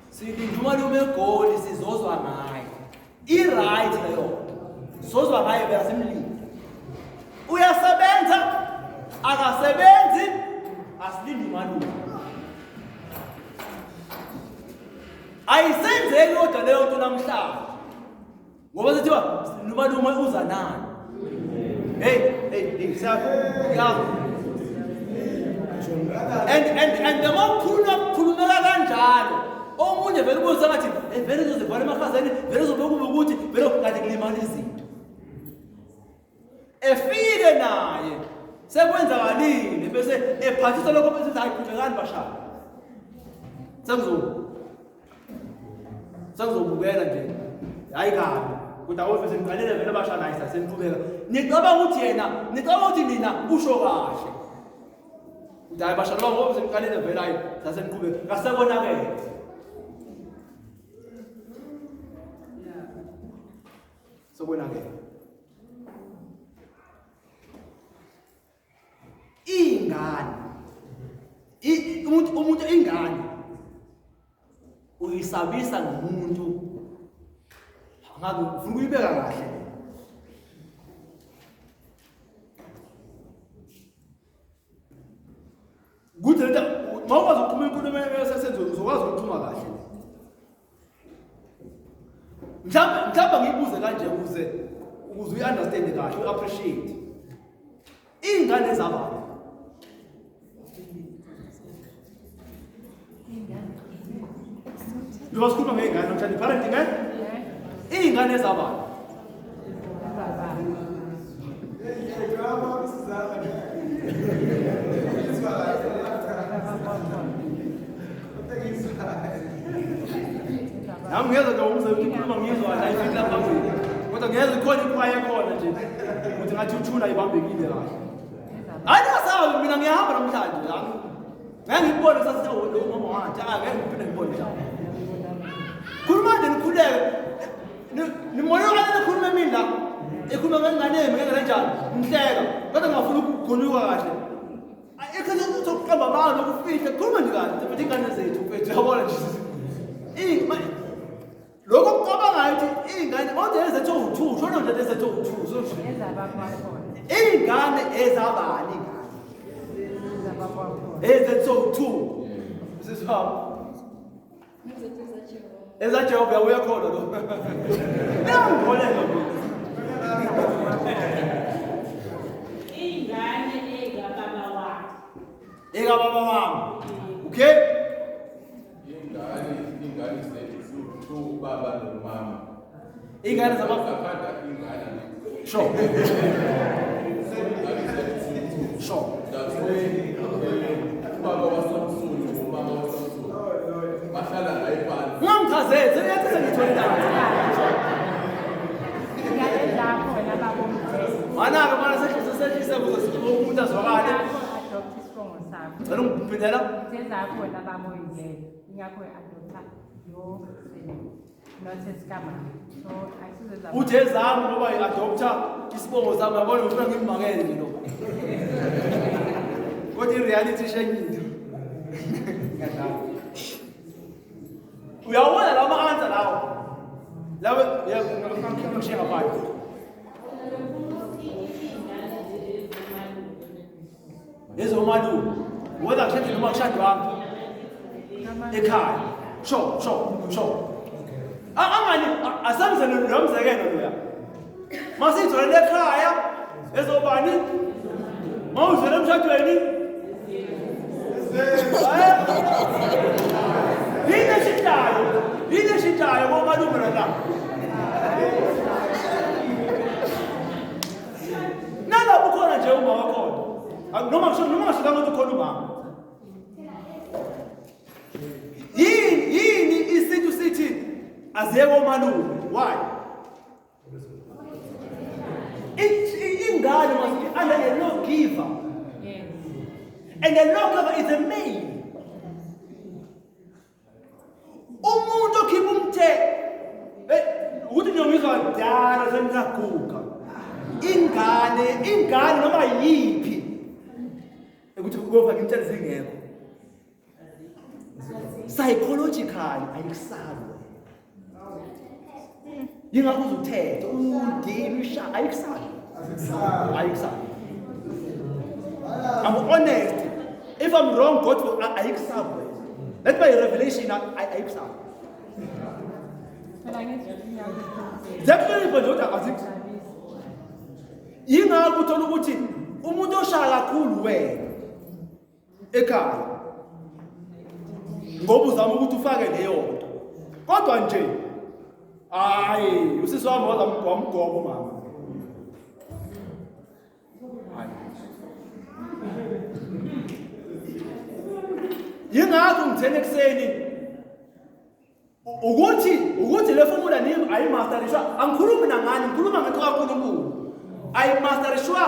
Silinde umalume egoli sizozwa ngayo. I-right leyo. Sizozwa ngayo phela simlinde. Uyasebenza, akasebenzi, asilinde umalume. Ayisenzeki kodwa leyo nto namhlanje. Ngoba sithiwa umalume uza nani? Hey, yeah. And the more khulumeka kanjalo, omunye vele ubuza ngathi vele uzozibhala emakhazeni, vele uzobeka ukuthi vele kade kulimala izinto. Efike naye sekwenzakalile bese ephathisa lokho bese hayiqhubekani bashaya. Sengizobukela nje. Hayi kabi. Kodwa ofisi ngiqalele vele abashana hayi sasenqhubeka. Nicabanga ukuthi nina usho kahle. Kodwa hayi bashana babo ofisi ngiqalele vele hayi sasenqhubeka. Ngasebonakele. Sobonakele. Umuntu ingane uyisabisa ngomuntu ngabe ufuna uyibeka kahle. Kuthi lento mawukwazi ukuphuma inkulumo esesenzo uzokwazi ukuphuma kahle. Mhlawumbe ngiyibuze kanje ukuze uyi-understand kahle, uyi-appreciate. Iy'ngane zabantu. Njoba sikhuluma ngey'ngane namhlanje, parenting iy'ngane zabantu. Nami ngiyezwa nje ukuze ukhuluma ngizwa la ifika phambili. Kodwa ngiyezwa ikhona ikhwaya ekhona nje. Ukuthi ngathi uthula ibambekile kahle. Ayinasabi mina ngiyahamba namhlanje la. Ngeke ngibone sasithi umama wathi ngeke ngiphinde ngibone njalo. Khuluma nje nikhuleke. Nimoya ukade nikhuluma mina la. Ekhuluma ngengane yami ngeke kanjani. Ngihleka. Kodwa ngafuna ukukhuluka kahle. Ekhaya ukuqamba abantu ukufihla khuluma nje kahle futhi ingane zethu mfethu yabona nje. Lokho kucabangayo ukuthi iy'ngane manje ezethu 2 shona nje ezethu 2 so nje iy'ngane ezabani ezethu 2 sisipha ezaJehova uyakhona lo ngiyangikholela lo ingane ekababa wami okay ingane zethu baba nomama ingane zabafana ingane sure that's why baba waSamson zenze yathi sengithole la. Ingane zakho wena baba umthetho. Mana-ke mana sehlise ukuze umuntu azwakale. Adopt isibongo sakho. Ngicela ungiphindela. Uthe zakho wena baba uyingane. Ingakho adopta yo not esikamama. So akusize zabo. Uthe zami ngoba i-adopter isibongo sami yabona ngifuna ngimmakele nje lo. Kodwa i-reality ishayile. Uyawona lawo ama-answer lawo. Lawo ngiyashiya ngaphandle. Ezomalume. Whether kushade noma kushade wami. Ekhaya. Sho. Angani asamze nomzekelo loya. Masithole ekhaya ezobani? Mawuzele emshadweni? Yini shitayo komalume la. Nalapho khona nje uma wakhona. Noma ngishilo ukuthi khona umama. Yini isithi sithi aziyeke omalume. Why? Ingane must under a law giver. Yes. And the law giver is a male. Umuntu okhipha umthetho ukuthi ngiyomizwa kudala sengiyaguga. Ingane noma yiphi ukuthi ukufaka imthetho zingekho. Psychologically ayikusali. Yingakho uzuthetha udini usha ayikusali. I'm honest. If I'm wrong, God will ayikusali. Let my revelation ayikusali. Phela ngithi Definitely but azik. Yingakho uthola ukuthi umuntu oshaya kakhulu wena ekhaya. Ngoba uzama ukuthi ufake leyo nto. Kodwa nje hayi usisi wami wamgoba mama. Yingakho ngithene ekseni ukuthi le formula nimi ayimasterishwa angikhulumi nangani ngikhuluma ngento kaNkulunkulu ayimasterishwa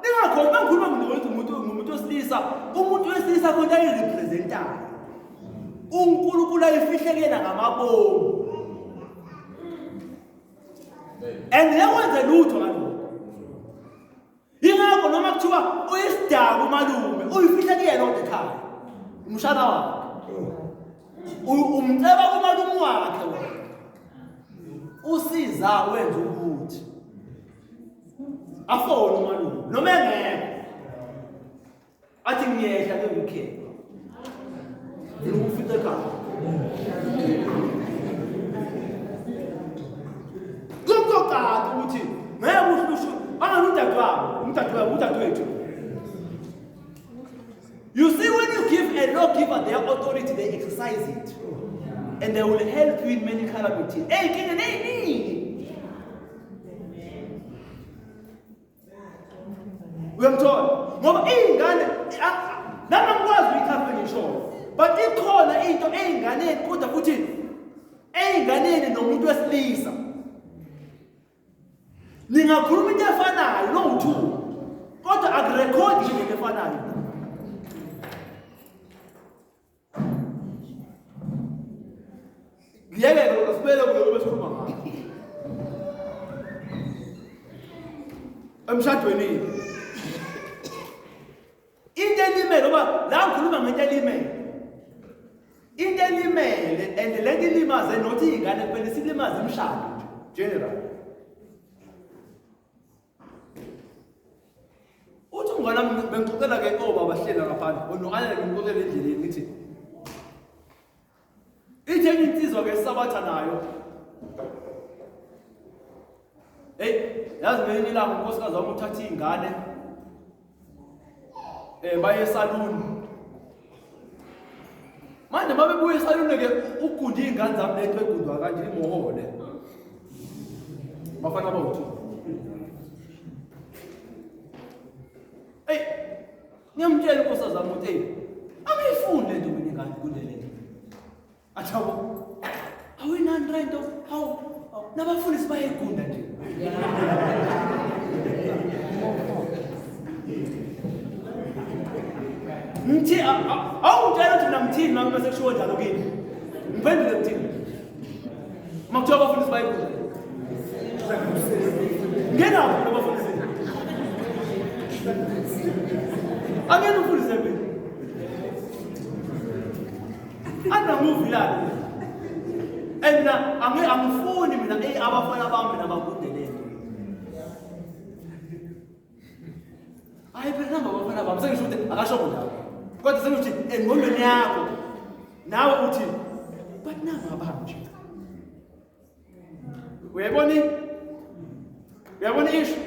ningakhona ngikhuluma ngumuntu wesilisa umuntu wesilisa konke ayirepresentayo uNkulunkulu ayifihlekela ngamabomu and yakwenza lutho ngalokho yingakho noma kuthiwa uyisidaka umalume uyifihla kuyena onke ekhaya umshana wakhe umceba kumalume wakhe wena usiza wenza ukuthi afone umalume noma engekho athi ngiyehla ke weekend ngifike ekhaya kokokade ukuthi ngeke uhlushu angani udadewethu. You see, when you give a lawgiver their authority, they exercise it. And they will help you in many calamities. Hey, can they we are told, ngoba ingane nami ngikwazi ukuyikhafa ngisho. But ikhona into einganeni kodwa futhi einganeni nomuntu wesilisa. Ningakhuluma into efanayo no-2. Kodwa akurecord into efanayo. Ngiyeke usibele ngoba sikhuluma ngakho. Emshadweni. Into elimele ngoba la ngikhuluma ngento elimele. Into elimele and le nto ilimaze nothi ingane kuphela silimaze imshado nje general. Uthi ungana bengixoxela ke obabahlela ngaphandle onokanele ngimxoxela endleleni ngithi ithenye insizwa ke sabatha nayo. Yazi ngelinye ilanga unkosikazi wami uthatha ingane baye esaluni. Manje mabebuya esaluni ke ugundi ingane zami letho egundwa kanje imohole. Bafana bawuthi. Ngiyamtshela inkosi zami ukuthi angiyifuni lento mina ingane kulele. Athabo. Awena Rento, hawu, nabafundisi bayegunda nje. Mthi awungitshela ukuthi namthini nami bese kushiwo njalo kini. Ngiphendule kuthini? Makuthiwa abafundisi bayegunda. Ngena abafundisi. Angena umfundisi empini. Anamuvilana. And angifuni mina abafana bami nabakundelele. Phela abafana bami sengisho ukuthi akasho njalo. Kodwa sengithi engqondweni yakho nawe uthi but nanga abantu nje. Uyabona isho?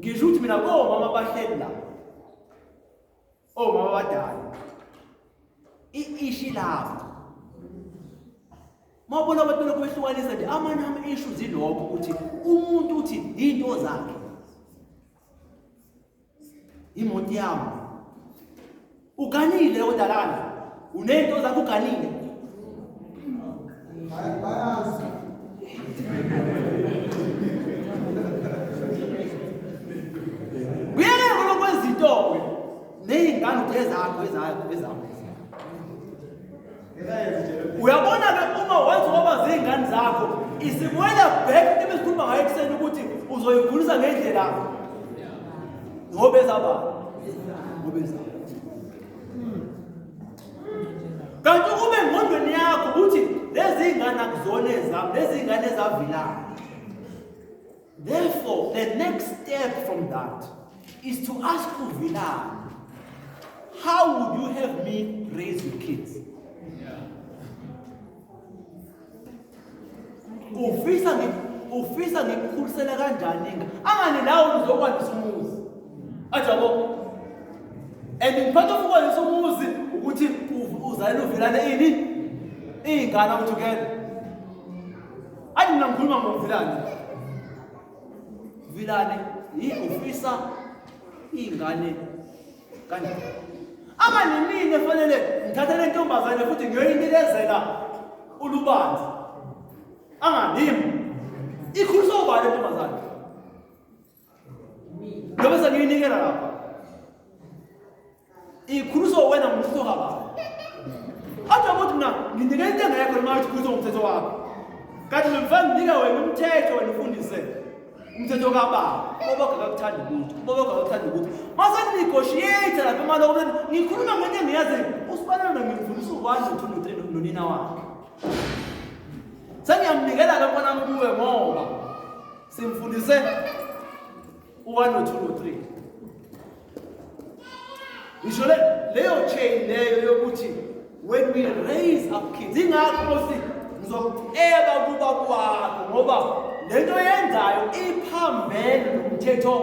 Ngisho ukuthi mina mama bahleli la. Mama badala. Ishi lapho. Mawubona abantu lokwehlukanisa nje amanye issues zilokho ukuthi umuntu uthi into zakhe. Imoto yami. Uganile odalana. Unento zakho uganile. Bayazi. Kuyeke lokwezinto nezingane ezakho. Uyabona ke uma wathi ngoba zingane zakho isibuela back into esikhuluma ngayo ekseni ukuthi uzoyikhulisa ngendlela ngobeza kanti kube engqondweni yakho ukuthi lezi ngane akuzona ezami lezi ngane ezavilana. Therefore the next step from that is to ask uvilana, how would you have me raise your kids? Ufisa ngikukhulisela kanjani angani lawo uzokwandisa umuzi ajabo and ngiphatha ukwandisa umuzi ukuthi uzayela uvilane ingane together mina ngikhuluma ngovilane ufisa ingane kanjani nini efanele ngithathe le ntombazane futhi ngiyoyinikezela ulubanzi angandimi ikhuliswa ubani ntombazane ngoba sengiyinikela lapha ikhuliswa wena ngumthetho kababa ajabuthi mina nginikela into engekho noma ikhuliswa ngumthetho wakho kanti ngimfana nginika wena umthetho wena ufundise umthetho kababa ngoba akakuthandi ukuthi mase negotiate lapha imali okubeni ngikhuluma ngento engiyazi usibana ngimfundisa ubani no3 nonina wakhe. Sengiyamnikela ke mfana kuwe ngoba simfundise u1 no2 no3. Ngisho leyo chain leyo yokuthi when we raise up kids ingakho ngizokeba kuba kwakho ngoba lento yenzayo iphambene nomthetho.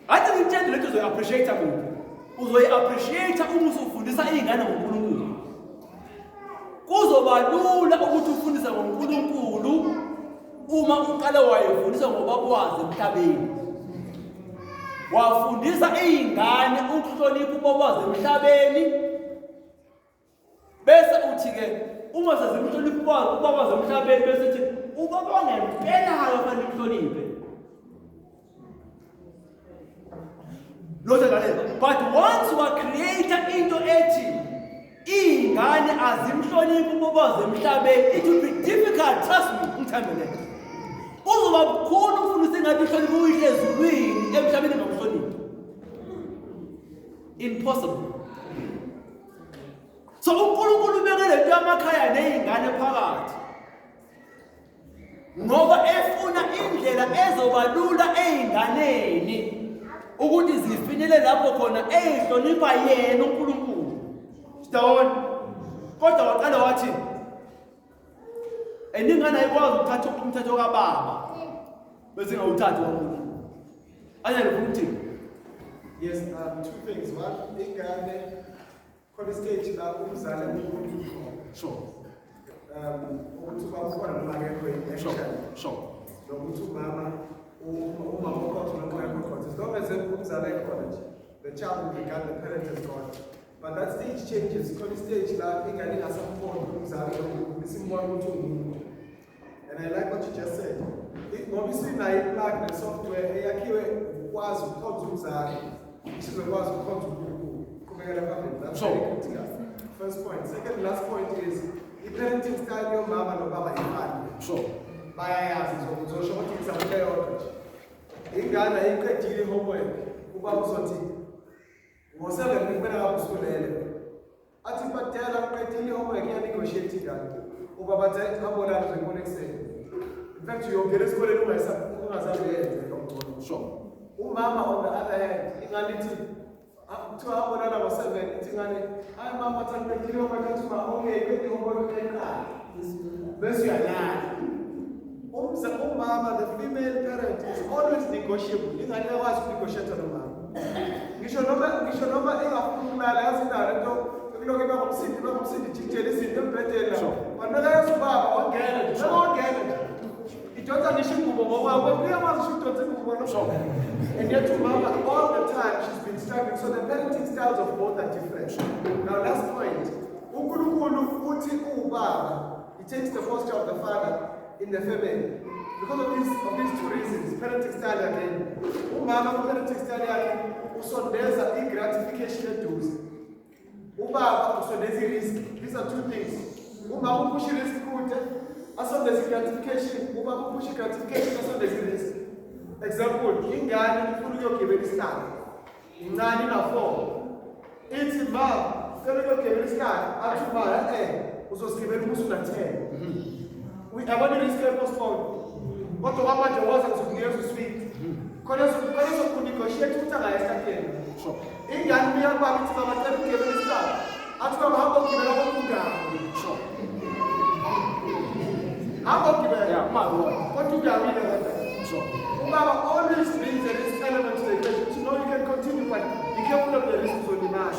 Athi ngitshela lento uzoyi appreciate kuphi? Uzoyi appreciate uma usufundisa izingane ngoNkulunkulu. Kuzoba lula ukuthi ufundise ngoNkulunkulu uma uqala wayefundisa ngobabwazi emhlabeni. Wafundisa izingane ukuhlonipha ubabwazi emhlabeni. Bese uthi ke uma sezimhlonipha ubabwazi emhlabeni bese uthi ubaba wangempela kufanele uhloniphe. But once you create into ethi ingane azimhloniphi ubabwazi emhlabeni, it will be difficult, trust me, ngithambele. Uzoba bukhulu ukufundisa ingane ihloniphe uyihle ezulwini emhlabeni ngokuhlonipha. Impossible. So uNkulunkulu ubeke lento yamakhaya nezingane phakathi. Ngoba efuna indlela ezobalula ezinganeni ukuthi zifinele lapho khona ezihlonipha yena uNkulunkulu. Stone. Kodwa waqala wathi eningane ayikwazi ukuthatha umthetho kababa bese ngawuthatha womuntu. Anyalo ukuthi yes, two things. One, ingane khona stage la umzali umuntu. sure. Ukuthi bakhona noma ngekho Sure. Lokuthi umama wakho noma yakho khona. As long as umzali ekhona nje, the child will regard the parent as God. But that stage changes. Khona stage la ingane ingasakhona umzali isimbona ukuthi ungumuntu. And I like what you just said. Ngoba isinayo iplug nesoftware eyakhiwe ukwazi ukukhonza umzali, isizokwazi ukukhonza uNkulunkulu. Qhubekela phambili. That's very critical. First point. Second, last point is i-parenting style yomama nobaba ifani. Sure. Bayayazi uzosho ukuthi ngizamule yodwa. Ingane ayiqedile homework. Ubaba uzothi ngo-7 kumele ngabe usulele. Athi badala uqedile homework negotiate ingane. Ubaba athi abona nje ngone kuseni. In fact, uyongena esikoleni ungasayenze lokho. Sure. Umama on the other hand, ingane ithi kuthiwa abonana ngo-7 ithi ingane, hayi mama athi ngibekile homework athi okay qedile homework ekhaya. Bese uyalala. Umama, the female parent is always negotiable. Ingane iyakwazi ukunegotiate nomama. Ngisho noma engafuni ukulala yazi indaba lento kuloko ibangumsindi jikijela izinto embhedeni la. Kwanele yazi ubaba wangena nje. Wangena nje. Idonsa ngisho ingubo ngoba uyakwazi ukuthi udonse ingubo nomshoko. And yet umama all the time she's been struggling. So the parenting styles of both are different. Now last point. uNkulunkulu uthi ubaba, he takes the posture of the father in the family. Because of these two reasons, parenting style again. Umama parenting style yakhe usondeza i-gratification eduze. Ubaba usondeza i-risk. These are two things. Umama upusha i-risk kude, asondeza i-gratification. Ubaba upusha i-gratification, asondeza i-risk. Example, ingane ifuna ukuyogibela isikhathi. Incane ina-4. Ithi mama, ufuna ukuyogibela isikhathi. Athi mama, uzosigibela umusi una-10. Yabona i-risk epostpone. Kodwa kwamanje waza ngizokunikeza usweet. Khona sokunegotiate ukuthi angayesakeni. Sure. Ingane iyakwazi ukuthi mama cela ukugibela isikhathi. Athi mama hamba ukugibela komfundana. Sure. Hamba ukugibela. Yeah, mama. Kodwa ugawile kodwa. Sure. Ubaba always brings a risk element to the equation. To know you can continue, but be careful of the risks on demand.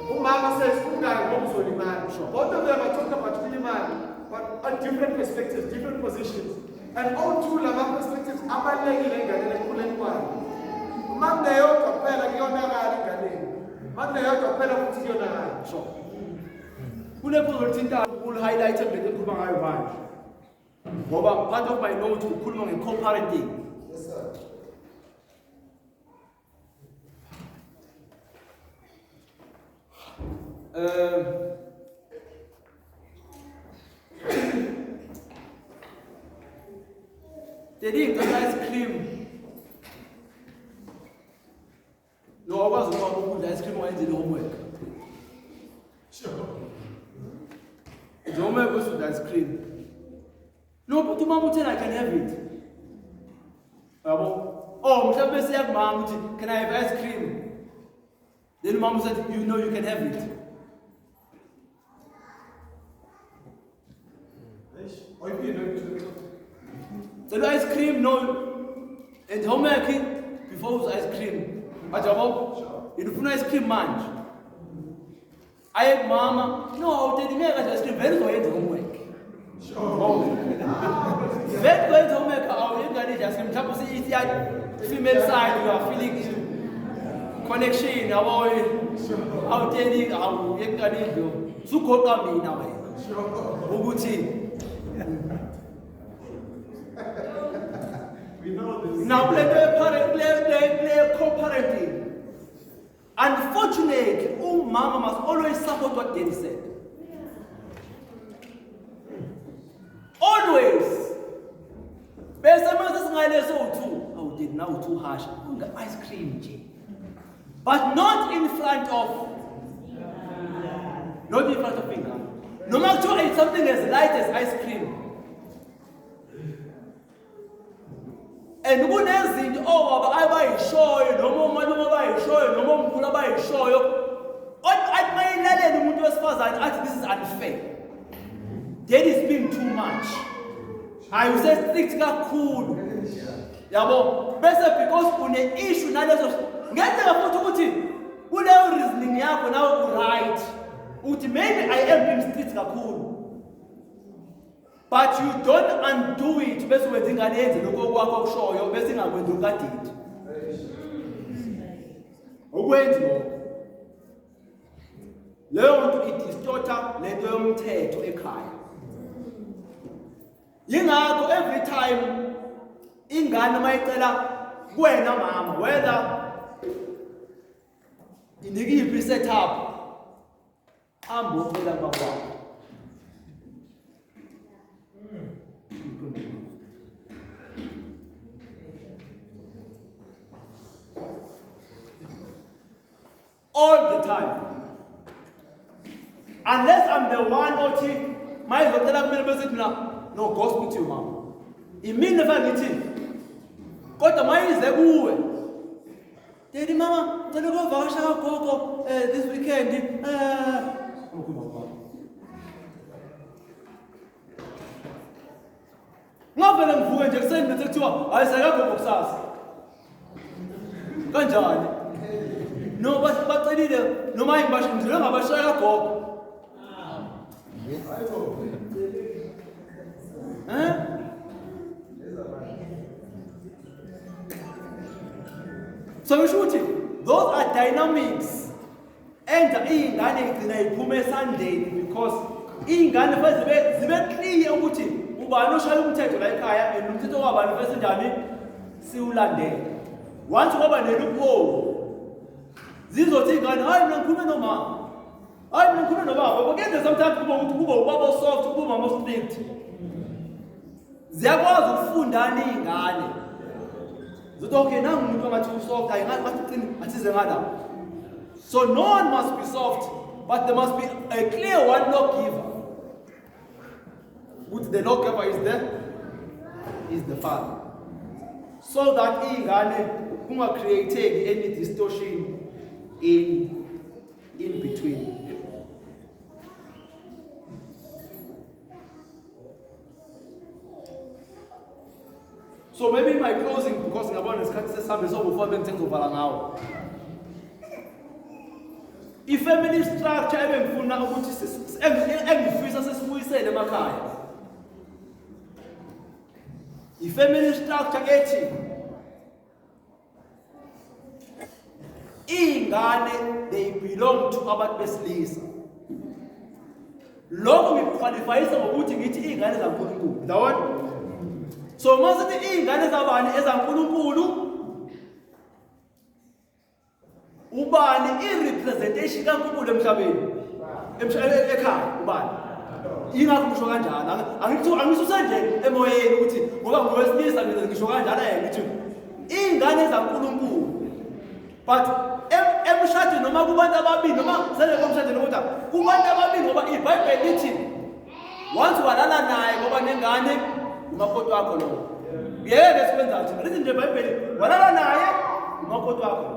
Umama says, ungane ngoba uzolimala. Both of them are talking about kulimala, but at different perspectives, different positions. And all two lama perspectives abalulekile enganeni ekukhuleni kwayo. Manje yodwa kuphela kuyonakala enganeni. Manje yodwa kuphela ukuthi kuyonakala. Sure. Kulepho ngithinta ul-highlight engeke ngikhuluma ngayo manje. Ngoba part of my note ukhuluma nge-co-parenting. Yes, sir. Dedi ngicela ice cream. No, akwazi ukubamba ukudla ice cream wayenzile homework. Sure. The homework was with ice cream. No, but umama uthena I can have it. Yabo. Oh, mhlawumbe siya kumama uthi can I have ice cream? Then mom said you know you can have it. Or you know, So the ice cream, no, and homework before it was ice cream. But you don't ice cream munch. I had mama, no, they didn't make ice cream, very good homework. Very good homework, our ice cream, it's the female side, you are feeling connection, how telling how you can do. So call me now. Uguchi. Now play co-parenting. Unfortunately, mama must always support what daddy said. Always. Best oh, did now too harsh. Ice cream, but not in front of. Not in front of finger. No matter what, it's something as light as ice cream. And kunezinto obaba abayishoyo noma umalume abayishoyo noma umkhulu abayishoyo athi mayilalela umuntu wesifazane athi this is unfair. Daddy is being too much. I will say strict kakhulu. Yabo bese because une issue nalezo ngenzeka futhi ukuthi kuleyo reasoning yakho nawe right. Uthi maybe I am being strict kakhulu. But you don't undo it bese wenza ingane yenze lokho kwakho okushoyo bese ingakwenzi ukadidi. Ukwenzi lokho. leyo nto idistorta lento yomthetho ekhaya. Yingakho every time ingane mayicela kuwena mama, whether inikiphi setup, ambocela bakwakho. All the time. Unless I'm the one or two, my no, go speak to you, mom. It means never meeting. Got the mind is the woo. Daddy, mama, tell you go Varsha Coco this weekend. Not when I'm going to send the to I say, I go Ganjani. No, but I did no mind bashing to them about Shaka. So we're shooting. Those are dynamics. And in Sunday because in Ghana first the clear ubani oshaya umthetho la ekhaya and umthetho wabani bese njani siwulandele. Once ngoba neloophole zizothi ingane hayi mina ngikhulume nomama. Hayi mina ngikhulume nobaba. Ngoba sometimes kuba ubaba soft kuba mama strict. Ziyakwazi ukufundana izingane. Zithi okay nangu umuntu ongathi usoft ayingathi bathi athize ngala. So no one must be soft, but there must be a clear one lawgiver. Which the lawgiver is the father. So that ingane kunga creating any distortion in between. So maybe in my closing, because ngabona isikhathi sesihambe sokufa bengithengizovala ngawo. I-family structure ebengifuna ukuthi engifisa sesibuyisele emakhaya. I-family structure ethi ingane they belong to abantu besilisa. Lokho ngikuqualifyisa ngokuthi ngithi ingane zaNkulunkulu. Ndawona? So masithi ingane zabani ezaNkulunkulu ubani irepresentation kaNkulunkulu emhlabeni ekhaya ubani ingakho ngisho kanjalo angisuse nje emoyeni ukuthi ngoba ngowesilisa ngisho kanjalo ngithi ingane ezaNkulunkulu but emshadweni noma kubantu ababili noma sele komshadweni ukuthi kubantu ababili ngoba iBhayibheli lithi once walala naye ngoba nengane umakoti wakho lo yeke sikwenza thina lithi nje iBhayibheli walala naye umakoti wakho.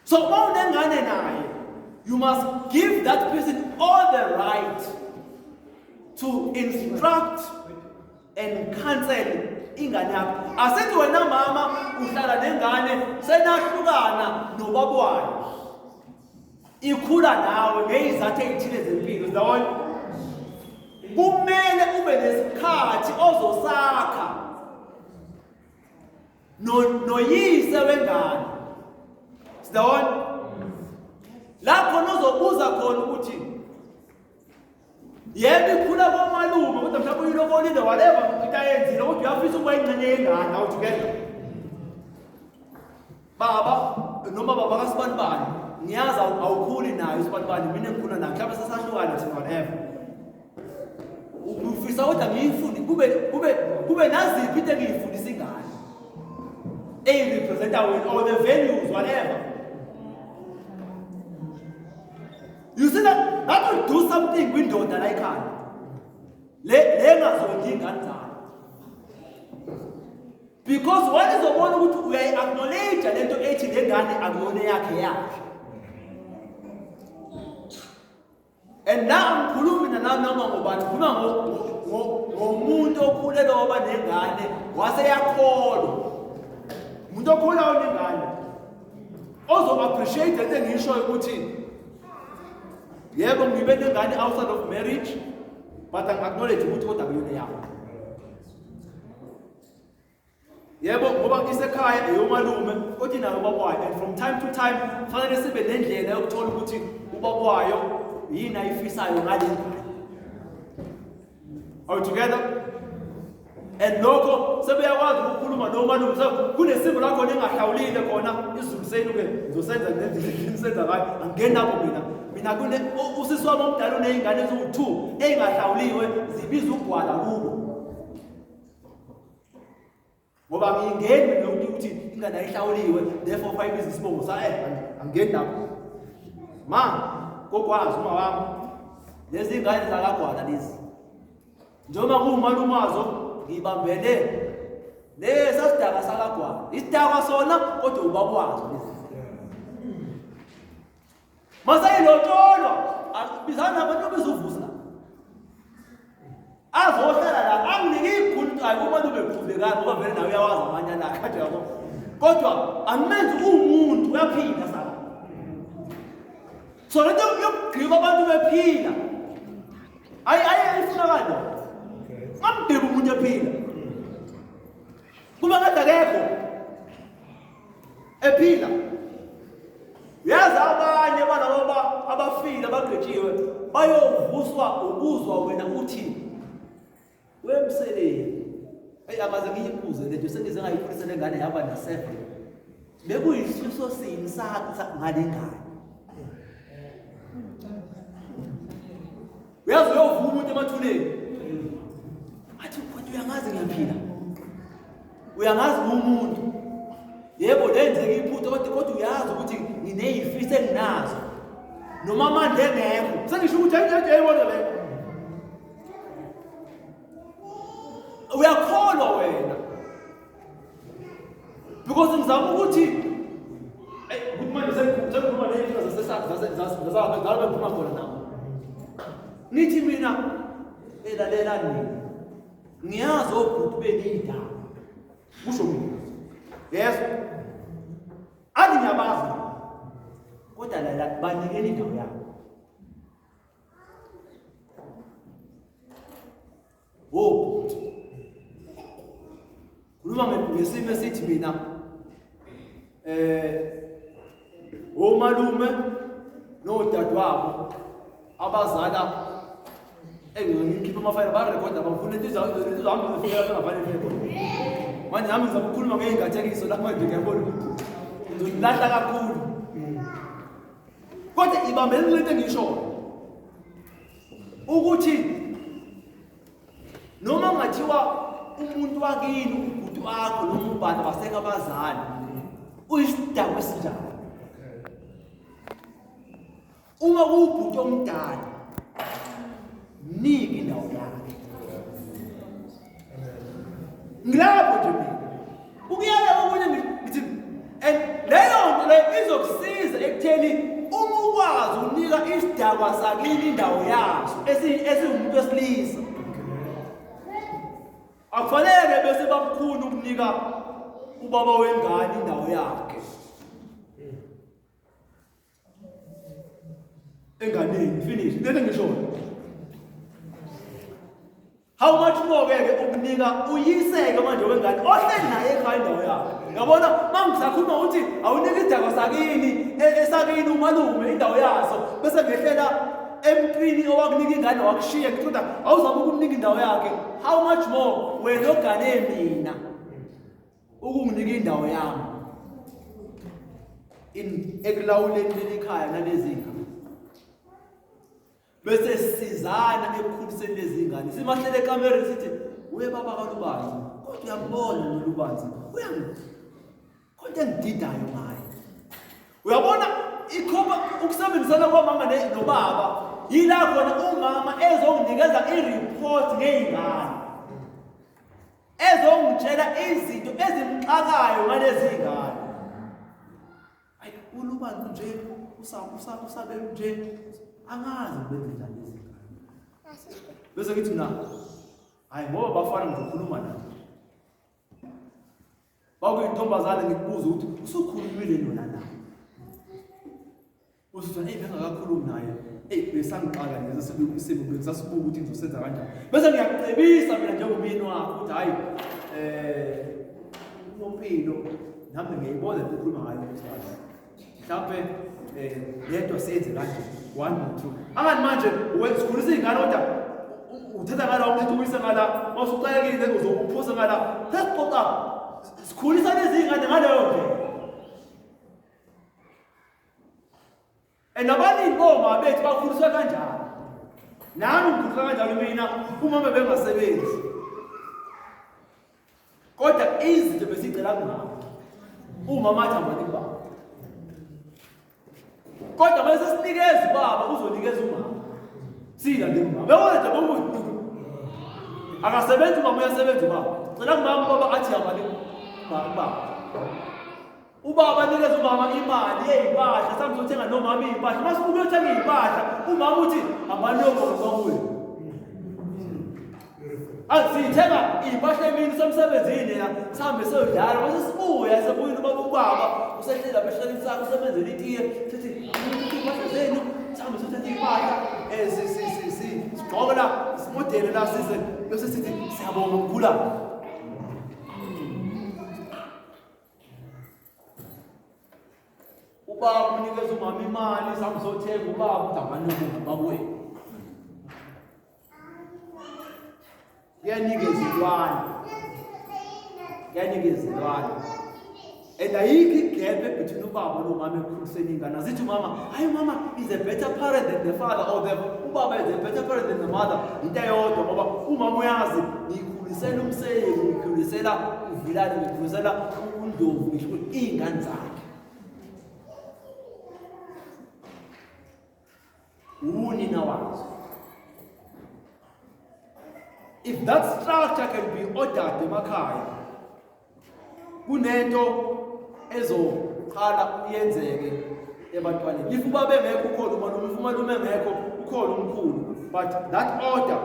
So you must give that person all the right to instruct and counsel ingane yakho. Asithi wena mama uhlala nengane senahlukana nobabwayo. Ikhula nawe ngezathu ezithile zempilo. Ndawona? Kumele ube nesikhathi ozosakha noyise wengane. Sidawona? Lapho nozobuza khona ukuthi yebo ikhula komalume kodwa mhlawumbe uyilobolile whatever into ayenzile ukuthi uyafisa ukuba ingxenye yengane awu together. Baba noma baba kaSibanibani ngiyazi awukhuli nayo uSibanibani mina ngikhula naye mhlawumbe sesahlukana thina whatever. Ufisa ukuthi ngiyifundi kube naziphi into engiyifundisa ingane. Represent or the values whatever. You see that will do something kwindoda la ekhaya. Le ngazondi ingane zakhe. Because what is the one who we acknowledge lento ethi lengane akuyona yakhe. And now ngikhuluma nami ngobani khuluma ngomuntu okhulelwe waba nengane waseyakholwa. Umuntu okhulayo nengane ozo appreciate lento engishoyo ukuthi yebo ngibe nengane outside of marriage but I acknowledge ukuthi kodwa kuyona yakho. Yebo ngoba njengoba isekhaya eyomalume kodwa inayo ubabwayo, and from time to time fanele sibe nendlela yokuthola ukuthi ubabwayo yini ayifisayo ngale ngane. Are we together? And lokho sebeyakwazi ukukhuluma nomalume, kunesimo la khona engahlawulile khona izulu senu ke ngizosenza ngisenza ngayo angenabo mina kune usisi wami omdala unezingane eziwu2 engahlawuliwe zibiza ugwala kubo. Ngoba ngingeni nokuthi ukuthi ingane ayihlawuliwe therefore fayibiza isibongo sa angeni lapho. Kokwazi uma wami lezi ngane zakagwala lezi. Njengoba kumalumazo ngibambele lesasidaka sakagwala. Isidaka sona kodwa ubabwazo lezi. Masayilotsholo bizana abantu bezovusa. Azohlala la anginiki ikhulu uma beqhubekana ngoba vele nawe uyawazi amanyana akhe yabo. Kodwa amenzi umuntu uyaphila sala. So lento yokugqiba abantu bephila. Ayifuna kanjani? Amdebe umuntu ephila. Kuba kade akekho ephila. Yazi abanye bana abafile abagqetshiwe bayovuswa ukuzwa wena uthi wemseleni. Akaze ngiyibuze lento sengize ngayiphulisa lengane yaba na7. Bekuyisifiso sini sakho ngale ngane. Uyazi uyovuma umuntu emathuneni. Athi kodwa uyangazi ngiyaphila. Uyangazi umuntu. Yebo lenzeke iphutha kodwa uyazi ukuthi nginezifiso enginazo. Noma manje engekho. Sengisho ukuthi ayibona le. Uyakholwa wena. Because ngizama ukuthi ukuthi manje sekukhuluma lezinto zasesakho phuma khona nawo. Nithi mina elalela nini? Ngiyazi obhuti benidala. Kusho mina. Yes. Anginyabazi. Kodwa la banikele indawo yakho. Obhuti. Kuluma ngesimo esithi mina omalume nodadewabo abazala ngikhipha amafayile barekhodi abafuna into izahamba zifika lapha ngafanele. Manje nami ngizokhuluma ngeingathekiso lapha nje ngiyabona ukuthi ngizolahla kakhulu. Kodwa ibambele lento engisho ukuthi noma ngathiwa umuntu wakini ubhuti wakho noma ubani baseka abazali uyisidakwe esinjani. Uma kuwubhuti omdala niki indawo yakhe. Ngilapho nje mina ukuyala okunye ngithi leyo nto le izokusiza ekutheni uma ukwazi unika isidakwa sakini indawo yaso esiwumuntu wesilisa. Akufanele bese babukhulu ukunika ubaba wengane indawo yakhe. Enganeni finish lento ngisho. How much more ke ukunika uyiseke manje wengane ohleli naye ekhaya indawo yakhe. Yabona mangisakhuluma ukuthi awunika isidakwa sakini esakini umalume indawo yaso bese ngehlela empini owakunika ingane wakushiya kodwa awuzama ukunika indawo yakhe. How much more wena ogane mina ukunginika indawo yami ekulawuleni lelikhaya nalezi ngane. Bese sizana ekukhuliseni lezi ngane. Simahlele ekamereni sithi we baba kaLubanzi kodwa uyambona noLubanzi kodwa ngididayo ngaye. Uyabona ikhoba ukusebenzisana kwamama nobaba yila khona umama ezonginikeza ireport ngezingane. Ezongitshela izinto ezimxakayo ngalezi ngane. Ayi uLubanzi nje usabe nje angazi ukwenza njani lezi ngane. Bese ngithi mina hayi ngoba bafana ngizokhuluma naye. Bakuyintombazane ngikubuza ukuthi usukhulumile lona na? Usithi bengakakhulumi naye. Besangiqala nje sesibuke sasibuka ukuthi ngizosenza kanjani. Bese ngiyacebisa mina njengomyeni wakho ukuthi hayi impilo nami ngiyibona le nto ukhuluma ngayo umsakazi. Mhlawumbe lento siyenze kanje 1 or 2. Angani manje usikhulisa izingane kodwa uthetha ngala umthetho uyisa ngala masuxakekile uzokuphuza ngala. Let's pop up. Sikhulisa lezi izingane ngaleyo ndlela. Nabalimi boma bethu bakhuliswa kanjalo. Nami ngikhuliswa kanjalo mina uma bengasebenzi. Kodwa izinto besicela ngabo. Uma mathambani baba. Kodwa mase sinikeza baba uzonikeza umama. Sila ndimama. Bebona nje bomuntu. Akasebenzi umama uyasebenza baba. Cela ngimama baba athi yamali baba. Ubaba nikeza umama imali yezimpahla samzothenga nomama izimpahla mase ubuyothenga izimpahla umama uthi amaloko ngokuwe asithenga izimpahla emini somsebenzini la sihambe sodlala mase sibuya sebuyini ubaba usehlela beshleli sakho usebenzele itiye sithi impahla zenu sihambe sothatha izimpahla sigqoke la simodele la size bese sithi siyabonga ukugula. Ubaba unikeza umama imali samzothenga ubaba udamanoko babuye. Yanikezelwana. And ayikho igap between ubaba nomama ekukhuliseni ingane. Azithi umama, hayi mama is a better parent than the father or the ubaba is a better parent than the mother. Into eyodwa ngoba umama uyazi ngikhulisela umseyeni, ngikhulisela uvilane, ngikhulisela uNdlovu, ngisho ingane zakhe. If that structure can be ordered emakhaya, kunento ezoqala yenzeke ebantwaneni. If ubaba engekho ukhona umalume, if umalume engekho ukhona umkhulu, but that order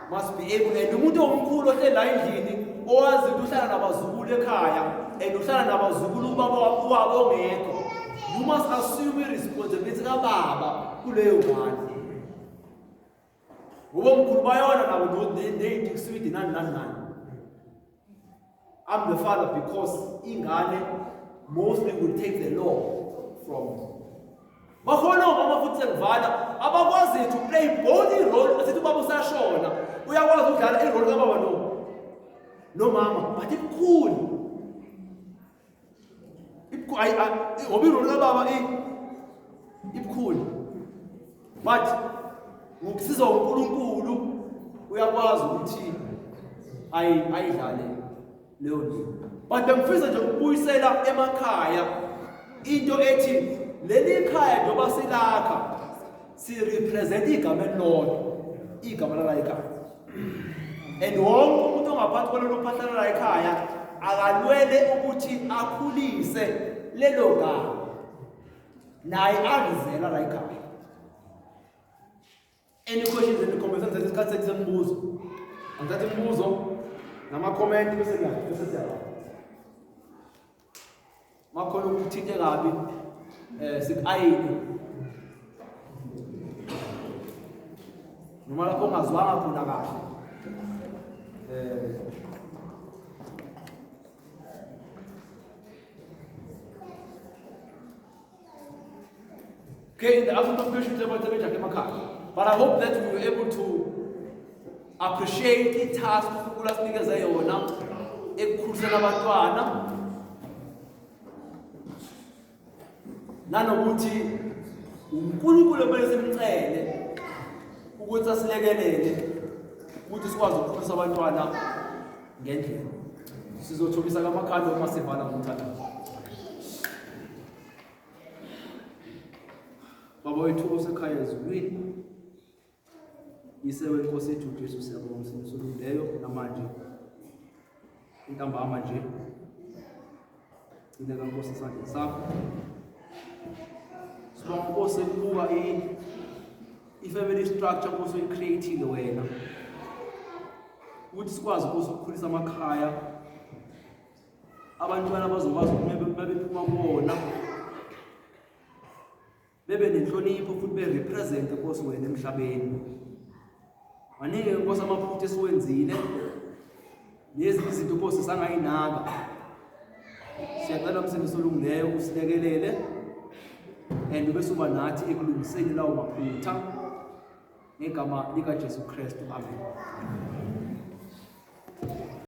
must be able. And umuntu omkhulu ohlela endlini owazi ukuthi uhlala nabazukulu ekhaya and uhlala nabazukulu ubaba wabo ongekho, you must assume responsibility kababa kuleyo ngane. Ubomkhulu bayona nabo they sweet nani. I'm the father because ingane mostly will take the law from. Bakhona umama futhi sengivala abakwazi to play both role. Asithi ubaba usashona uyakwazi ukudlala irole kababa no mama, but ibukhulu ngoba irole kababa ibukhulu, but ngokusiza uNkulunkulu uyakwazi ukuthi ayidlale leyo ndima. But bengifisa nje ukubuyisela emakhaya into ethi leli khaya njengoba silakha si-represent igama elilodwa, igama lala ekhaya. And wonke umuntu ongaphansi kwalelo phahlana la ekhaya akalwele ukuthi akhulise lelo gama naye alizela la ekhaya. Any questions in the comments? This is sembuzo. Angithatha imibuzo nama-comment bese siyaba. Makhona ukuthinte kabi sikayini. Noma lapho ongazwanga khona kahle. Okay, the other questions about the emakhaya. But I hope that we were able to appreciate the task ukulasikeza yona ekukhulisela abantwana. Nanokuthi uNkulunkulu ebese simcele ukuthi asilekelele ukuthi sikwazi ukukhulisa abantwana ngendlela. Sizothobisa kamakhanda uma sivala ngomthanda. Baba wethu osekhaya ezulwini, isewe Nkosi yethu uJesu siyabonga umsindisi olungileyo namanje intambama nje indlela Nkosi isandla sakho. Sibonga Nkosi ukubuka i-family structure Nkosi uyicreatile wena ukuthi sikwazi ukukhulisa amakhaya abantwana bazokwazi ukuthi bephuma kuwona bebe nenhlonipho futhi berepresent Nkosi wena emhlabeni. Maningi Nkosi amaphutha esiwenzile lezi izinto Nkosi sangayinaka Siyacela Msindisi olungileyo usilekelele and ube suba nathi ekulungiseni lawo maphutha ngegama likaJesu Kristu. Amen.